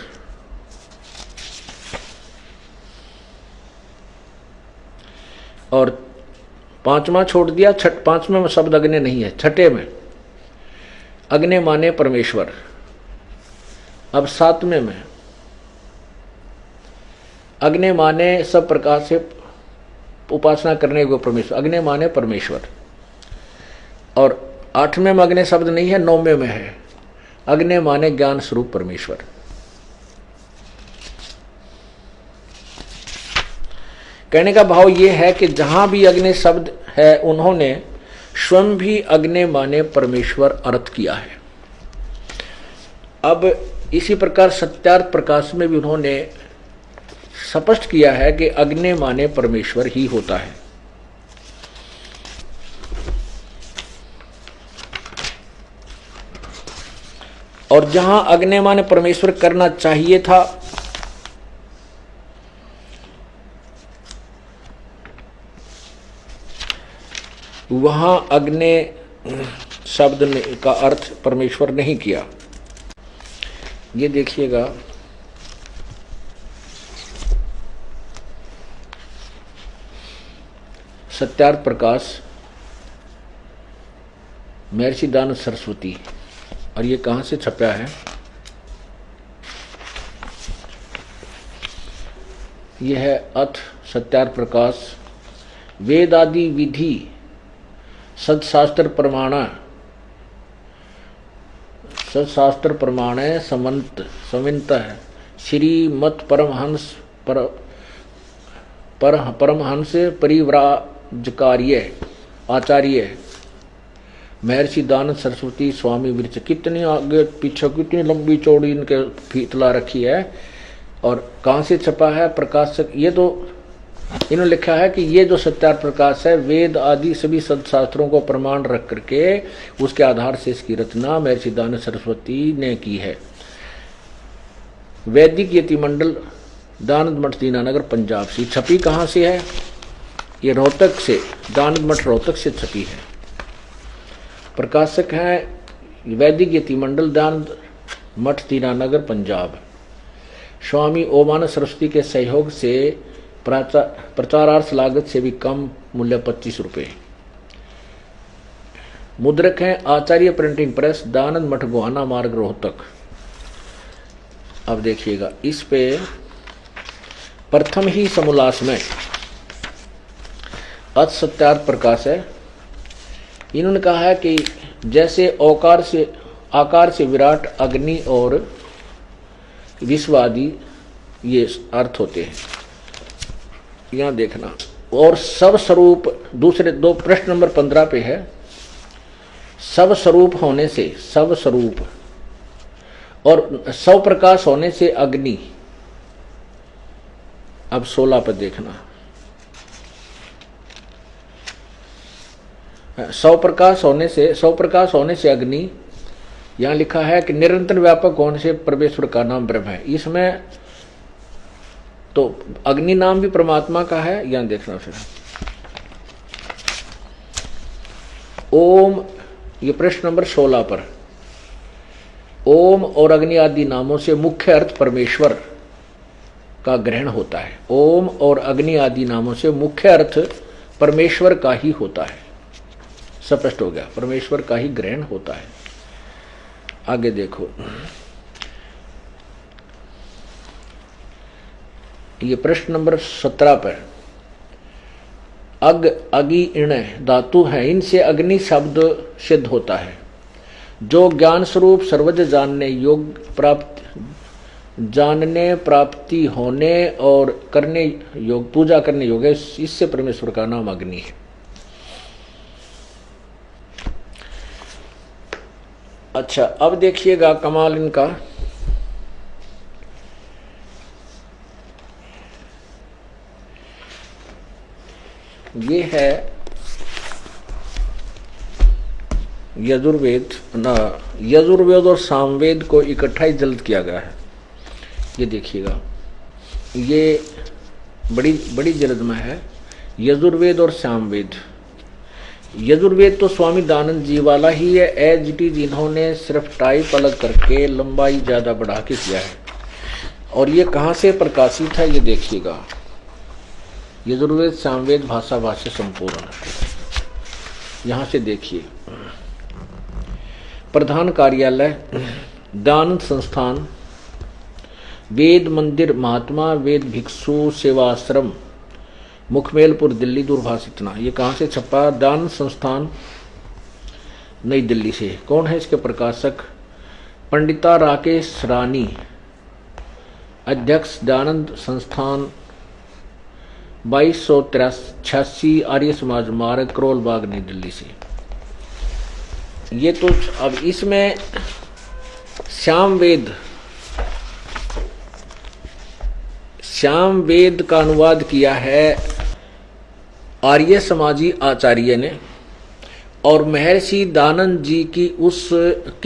और पांचवा छोड़ दिया, पांचवें में शब्द अग्नि नहीं है, छठे में अग्नि माने परमेश्वर। अब सातवें में अग्नि माने सब प्रकार से उपासना करने को परमेश्वर, अग्नि माने परमेश्वर। और आठवें में अग्नि शब्द नहीं है, नौवें में है अग्नि माने ज्ञान स्वरूप परमेश्वर। कहने का भाव यह है कि जहां भी अग्नि शब्द है उन्होंने स्वयं भी अग्नि माने परमेश्वर अर्थ किया है। अब इसी प्रकार सत्यार्थ प्रकाश में भी उन्होंने स्पष्ट किया है कि अग्नि माने परमेश्वर ही होता है। और जहां अग्नि माने परमेश्वर करना चाहिए था वहां अग्नि शब्द का अर्थ परमेश्वर नहीं किया। ये देखिएगा सत्यार्थ प्रकाश महर्षि दानव सरस्वती, और ये कहां से छपा है? यह है अथ सत्यार्थ प्रकाश वेद आदि विधि सदशास्त्र प्रमाण समन्त श्रीमत् परमहंस परिव्राजकार्य आचार्य महर्षि दानव सरस्वती स्वामी विरच। कितनी आगे पीछे कितनी लंबी चौड़ी इनके फीतला रखी है। और कहाँ से छपा है? प्रकाशक। ये तो इन्होंने लिखा है कि ये जो सत्यार्थ प्रकाश है वेद आदि सभी सदशास्त्रों को प्रमाण रख करके उसके आधार से इसकी रचना महर्षि दानव सरस्वती ने की है। वैदिक यतिमंडल दानव मठ दीनानगर पंजाब से छपी। कहाँ से है? ये रोहतक से, दानव मठ रोहतक से छपी है। प्रकाशक हैं वैदिक यतिमंडल दानव मठ दीनानगर पंजाब। स्वामी ओमानंद सरस्वती के सहयोग से प्रचारार्थ लागत से भी कम मूल्य 25 रुपये। मुद्रक हैं आचार्य प्रिंटिंग प्रेस दानंद मठ गोहाना मार्ग रोहतक। अब देखिएगा इस पे प्रथम ही समोल्लास में अथ सत्यार्थ प्रकाश है। इन्होंने कहा है कि जैसे आकार से विराट, अग्नि और विश्व आदि ये अर्थ होते हैं। यहां देखना। और सब स्वरूप, दूसरे दो प्रश्न नंबर 15 पे है, सब स्वरूप होने से, सब स्वरूप और सौ प्रकाश होने से अग्नि। अब 16 पर देखना, सौ प्रकाश होने से अग्नि। यहां लिखा है कि निरंतर व्यापक होने से परमेश्वर का नाम ब्रह्म है। इसमें तो अग्नि नाम भी परमात्मा का है। यहां देखना फिर, ओम, ये प्रश्न नंबर 16 पर, ओम और अग्नि आदि नामों से मुख्य अर्थ परमेश्वर का ग्रहण होता है। ओम और अग्नि आदि नामों से मुख्य अर्थ परमेश्वर का ही होता है। स्पष्ट हो गया, परमेश्वर का ही ग्रहण होता है। आगे देखो, ये प्रश्न नंबर 17 पर, अग, अगि, इण धातु है, इनसे अग्नि शब्द सिद्ध होता है। जो ज्ञान स्वरूप सर्वज्ञ जानने योग जानने, प्राप्ति होने और करने योग, पूजा करने योग है, इससे परमेश्वर का नाम अग्नि है। अच्छा, अब देखिएगा कमाल इनका। ये है यजुर्वेद और सामवेद को इकट्ठा ही जल्द किया गया है। ये देखिएगा, ये बड़ी जल्द में है यजुर्वेद और सामवेद। यजुर्वेद तो स्वामी दानंद जी वाला ही है, एज इट इज। इन्होंने सिर्फ टाइप अलग करके लंबाई ज्यादा बढ़ा के किया है। और ये कहाँ से प्रकाशित है, ये देखिएगा, यजुर्वेद सामवेद भाषा भाष्य संपूर्ण। यहां से देखिए, प्रधान कार्यालय दानंद संस्थान, वेद मंदिर महात्मा वेद भिक्षु सेवाश्रम, मुखमेलपुर दिल्ली, दूरभाष इतना। ये कहाँ से छपा? दानंद संस्थान नई दिल्ली से। कौन है इसके प्रकाशक? पंडिता राकेश रानी, अध्यक्ष दानंद संस्थान, 2286 आर्य समाज मार्ग, करोल बाग, नई दिल्ली से। ये तो अब इसमें श्याम वेद का अनुवाद किया है आर्य समाजी आचार्य ने, और महर्षि दानंद जी की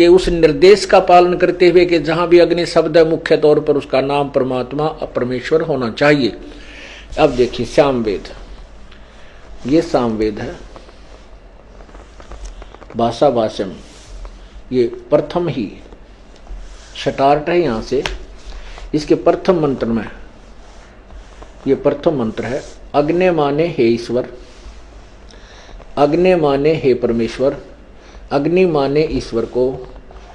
उस निर्देश का पालन करते हुए कि जहां भी अग्नि शब्द है मुख्य तौर पर उसका नाम परमात्मा परमेश्वर होना चाहिए। अब देखिए सामवेद, ये सामवेद है, भाषा भाष्यम। ये प्रथम ही स्टार्ट है यहां से। इसके प्रथम मंत्र में, ये प्रथम मंत्र है, अग्नि माने हे ईश्वर, अग्नि माने हे परमेश्वर, अग्नि माने ईश्वर को,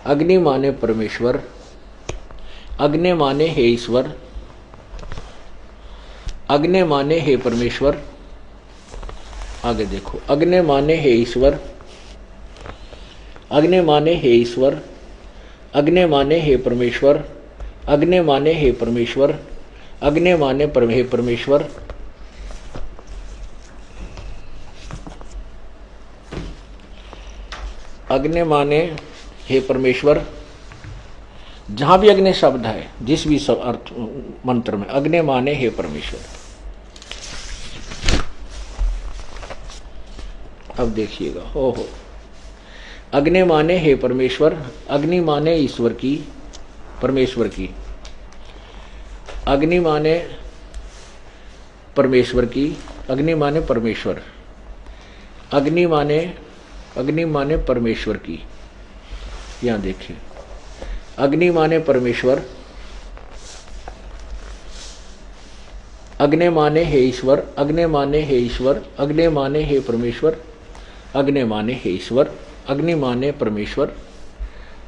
अग्नि माने परमेश्वर, अग्नि माने हे ईश्वर, अग्नि माने हे परमेश्वर। आगे देखो, अग्नि माने हे ईश्वर, अग्नि माने हे ईश्वर, अग्नि माने हे परमेश्वर, अग्नि माने हे परमेश्वर, अग्नि माने हे परमेश्वर। अग्नि माने हे परमेश्वर। जहां भी अग्नि शब्द है, जिस भी अर्थ मंत्र में, अग्नि माने हे परमेश्वर। अब देखिएगा, ओहो, अग्नि माने हे परमेश्वर, अग्नि माने ईश्वर की, परमेश्वर की, अग्नि माने परमेश्वर की, अग्नि माने परमेश्वर, अग्नि माने परमेश्वर की। यहां देखिए, अग्नि माने परमेश्वर, अग्नि माने हे ईश्वर, अग्नि माने हे ईश्वर, अग्नि माने हे परमेश्वर, अग्नि माने हे ईश्वर, अग्नि माने परमेश्वर,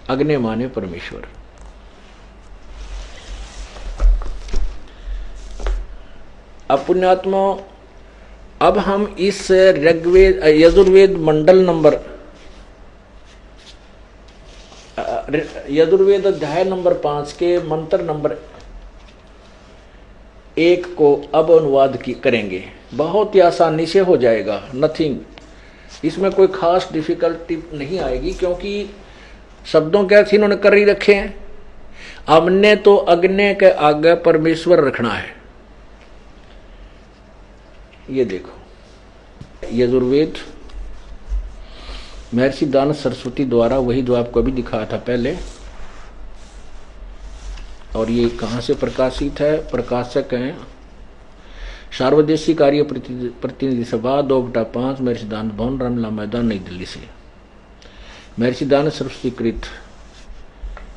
अग्नि माने परमेश्वर। पुण्यात्मा, अब हम इस ऋग्वेद यजुर्वेद मंडल नंबर यजुर्वेद अध्याय नंबर 5 के मंत्र नंबर 1 को अब अनुवाद करेंगे। बहुत ही आसानी से हो जाएगा, नथिंग, इसमें कोई खास डिफिकल्टी नहीं आएगी, क्योंकि शब्दों के अर्थ इन्होंने कर ही रखे हैं। हमने तो अग्नि के आगे परमेश्वर रखना है। ये देखो यजुर्वेद महर्षि दानव सरस्वती द्वारा, वही जो आपको अभी दिखाया था पहले। और ये कहाँ से प्रकाशित है? प्रकाशक हैं सार्वदेशी कार्य प्रतिनिधि सभा 2/5 महर्षि दानव भवन रामलीला मैदान नई दिल्ली से। महर्षि दानव सरस्वती कृत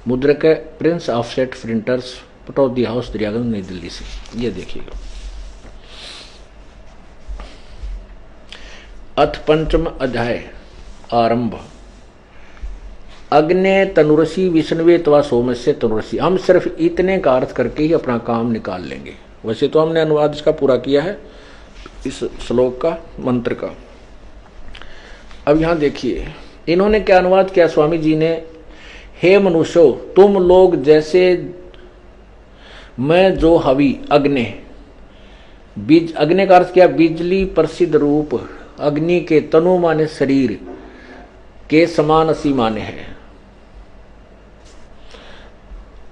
मुद्रक है Prince offset printers Pataudi house Daryaganj नई दिल्ली से। ये देखिएगा। अथ पंचम अध्याय आरंभ। अग्नि तनुरसी विष्णुवे तवा सोमस्य तनुरसी। हम सिर्फ इतने का अर्थ करके ही अपना काम निकाल लेंगे। वैसे तो हमने अनुवाद इसका पूरा किया है, इस श्लोक का, मंत्र का। अब यहां देखिए इन्होंने क्या अनुवाद किया स्वामी जी ने। हे मनुष्यो, तुम लोग जैसे मैं जो हवि अग्नि, बीज, अग्नि का अर्थ क्या? बिजली प्रसिद्ध रूप अग्नि के तनु माने शरीर के समान असी माने है।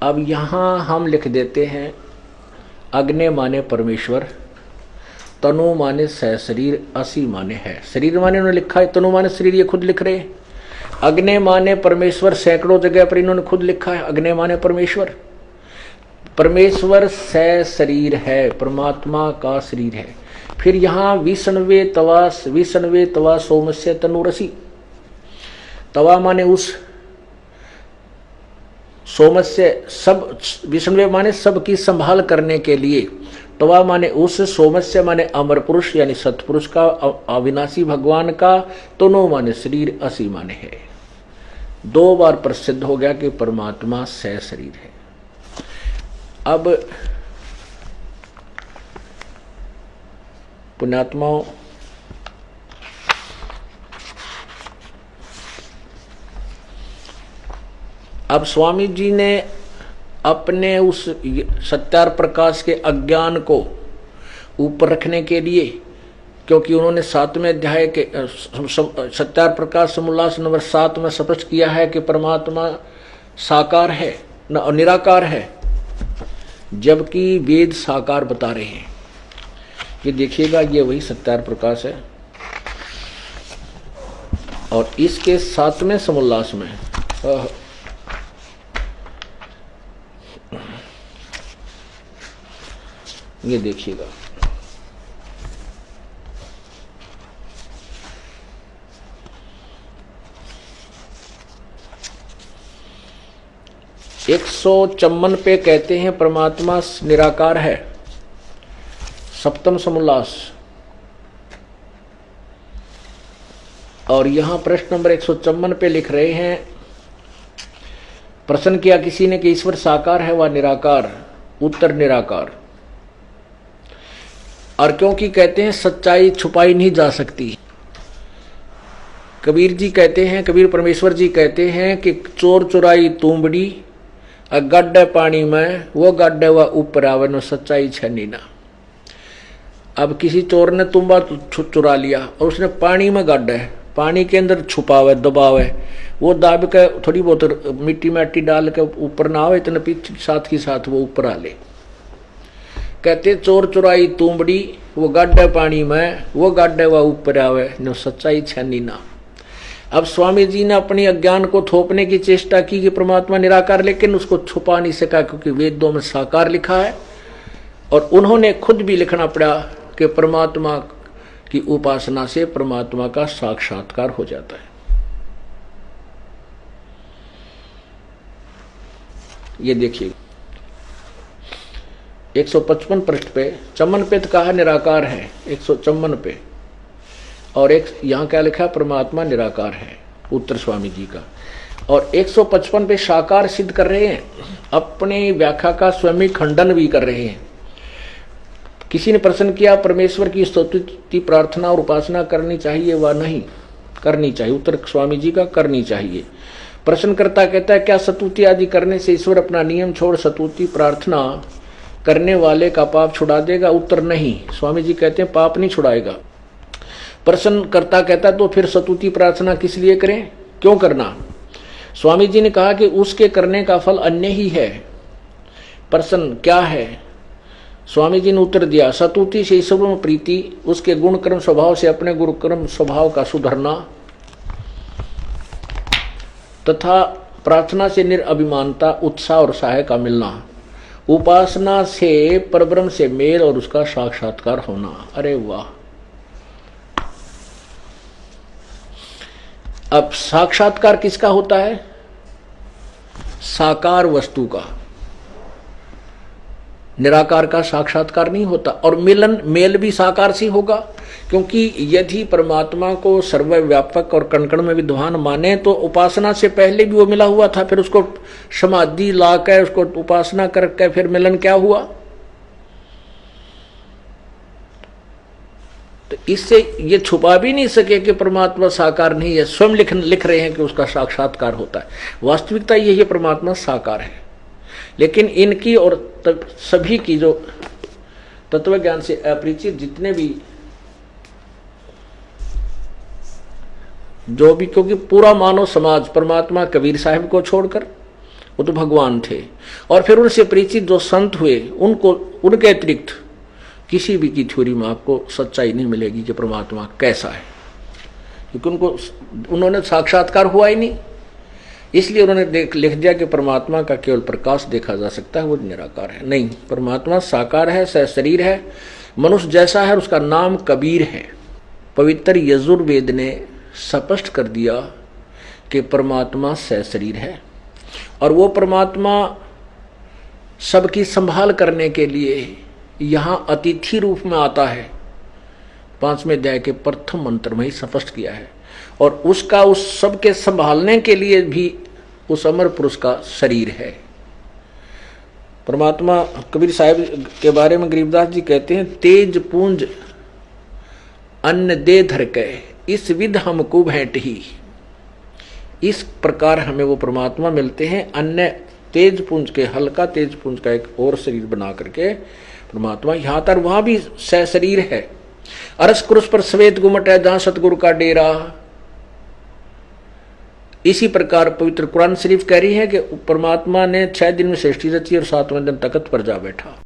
अब यहां हम लिख देते हैं अग्नि माने परमेश्वर, तनु माने सह शरीर, असी माने है। शरीर माने उन्होंने लिखा है, तनु माने शरीर ये खुद लिख रहे हैं। अग्नि माने परमेश्वर सैकड़ों जगह पर इन्होंने खुद लिखा है अग्नि माने परमेश्वर। परमेश्वर सह शरीर है, परमात्मा का शरीर है। फिर यहां विष्णुवे तवा सोमस्य तनुरसी। तवा माने उस, सोमस्य सब, विष्णुवे माने सबकी संभाल करने के लिए, तवा माने उस, सोमस्य माने अमर पुरुष यानी सतपुरुष का, अविनाशी भगवान का, तनु माने शरीर, असी माने है। 2 बार प्रसिद्ध हो गया कि परमात्मा सह शरीर है। अब पुण्यात्माओं, अब स्वामी जी ने अपने उस सत्यार प्रकाश के अज्ञान को ऊपर रखने के लिए, क्योंकि उन्होंने 7वें अध्याय के सत्यार प्रकाश समोल्लास नंबर 7 में स्पष्ट किया है कि परमात्मा साकार है न निराकार है, जबकि वेद साकार बता रहे हैं। ये देखिएगा, ये वही सत्यार प्रकाश है। और इसके 7वें समोल्लास में ये देखिएगा, एक 154 पे कहते हैं परमात्मा निराकार है, 7वां समोल्लास। और यहां प्रश्न नंबर 154 पे लिख रहे हैं, प्रश्न किया किसी ने कि ईश्वर साकार है व निराकार? उत्तर निराकार। और क्योंकि कहते हैं सच्चाई छुपाई नहीं जा सकती। कबीर जी कहते हैं, कबीर परमेश्वर जी कहते हैं कि चोर चुराई तूंबड़ी गड्ढे पानी में, वो गड्ढे व ऊपर आवे न सच्चाई छनी ना। अब किसी चोर ने तुम्बा चुरा लिया और उसने पानी में गड्ढे, पानी के अंदर छुपावे दबावे, वो दाब के थोड़ी बहुत मिट्टी माटी डाल के ऊपर ना आवे, इतने पीछे साथ ही साथ वो ऊपर आ ले। कहते चोर चुराई तूंबड़ी, वो गड्ढे पानी में, वो गड्ढे व ऊपर आवे न सच्चाई छनी ना। अब स्वामी जी ने अपनी अज्ञान को थोपने की चेष्टा की कि परमात्मा निराकार, लेकिन उसको छुपा नहीं सका, क्योंकि वेदों में साकार लिखा है। और उन्होंने खुद भी लिखना पड़ा कि परमात्मा की उपासना से परमात्मा का साक्षात्कार हो जाता है। ये देखिए 155 पृष्ठ पे, चमन पे तो कहा निराकार है 154 पे, और एक यहां क्या लिखा? परमात्मा निराकार है, उत्तर स्वामी जी का। और 155 पे साकार सिद्ध कर रहे हैं, अपनी व्याख्या का स्वयं खंडन भी कर रहे हैं। किसी ने प्रश्न किया परमेश्वर की स्तुति प्रार्थना और उपासना करनी चाहिए व नहीं करनी चाहिए? उत्तर स्वामी जी का करनी चाहिए। प्रश्नकर्ता कहता है क्या स्तुति आदि करने से ईश्वर अपना नियम छोड़ स्तुति प्रार्थना करने वाले का पाप छुड़ा देगा? उत्तर नहीं। स्वामी जी कहते हैं पाप नहीं छुड़ाएगा। प्रश्नकर्ता कहता है तो फिर स्तुति प्रार्थना किस लिए करें, क्यों करना? स्वामी जी ने कहा कि उसके करने का फल अन्य ही है। प्रश्न क्या है? स्वामी जी ने उत्तर दिया, स्तुति से ईश्वर में प्रीति, उसके गुण कर्म स्वभाव से अपने गुण कर्म स्वभाव का सुधरना तथा प्रार्थना से निरअभिमानता उत्साह और सहाय का मिलना, उपासना से परब्रह्म से मेल और उसका साक्षात्कार होना। अरे वाह! अब साक्षात्कार किसका होता है? साकार वस्तु का, निराकार का साक्षात्कार नहीं होता। और मिलन मेल भी साकार से होगा, क्योंकि यदि परमात्मा को सर्वव्यापक और कण कण में विद्वान माने तो उपासना से पहले भी वो मिला हुआ था, फिर उसको समाधि लाकर उसको उपासना करके फिर मिलन क्या हुआ? तो इससे ये छुपा भी नहीं सके कि परमात्मा साकार नहीं है। स्वयं लिख रहे हैं कि उसका साक्षात्कार होता है। वास्तविकता यही है, परमात्मा साकार है। लेकिन इनकी और सभी की जो तत्व ज्ञान से अपरिचित जितने भी जो भी, क्योंकि पूरा मानव समाज परमात्मा कबीर साहब को छोड़कर वो तो भगवान थे, और फिर उनसे परिचित जो संत हुए उनको उनके अतिरिक्त किसी भी की थ्योरी में आपको सच्चाई नहीं मिलेगी कि परमात्मा कैसा है, क्योंकि उन्होंने साक्षात्कार हुआ ही नहीं। इसलिए उन्होंने लिख दिया कि परमात्मा का केवल प्रकाश देखा जा सकता है, वो निराकार है। नहीं, परमात्मा साकार है, सशरीर है, मनुष्य जैसा है। उसका नाम कबीर है। पवित्र यजुर्वेद ने स्पष्ट कर दिया कि परमात्मा सशरीर है, और वो परमात्मा सबकी संभाल करने के लिए यहाँ अतिथि रूप में आता है। 5वें अध्याय के प्रथम मंत्र में ही स्पष्ट किया है। और उसका उस सबके संभालने के लिए भी उस अमर पुरुष का शरीर है। परमात्मा कबीर साहब के बारे में गरीबदास जी कहते हैं, तेज पूंज अन्न दे धर के इस विध हमको भेंट ही। इस प्रकार हमें वो परमात्मा मिलते हैं। अन्य तेज पुंज के, हल्का तेज पुंज का एक और शरीर बना करके परमात्मा यहाँ तर वहां भी सशरीर है। अरस क्रुश पर श्वेत गुमट है जहां सतगुरु का डेरा। इसी प्रकार पवित्र कुरान शरीफ कह रही है कि परमात्मा ने 6 दिन में सृष्टि रची और 7वें दिन तख्त पर जा बैठा।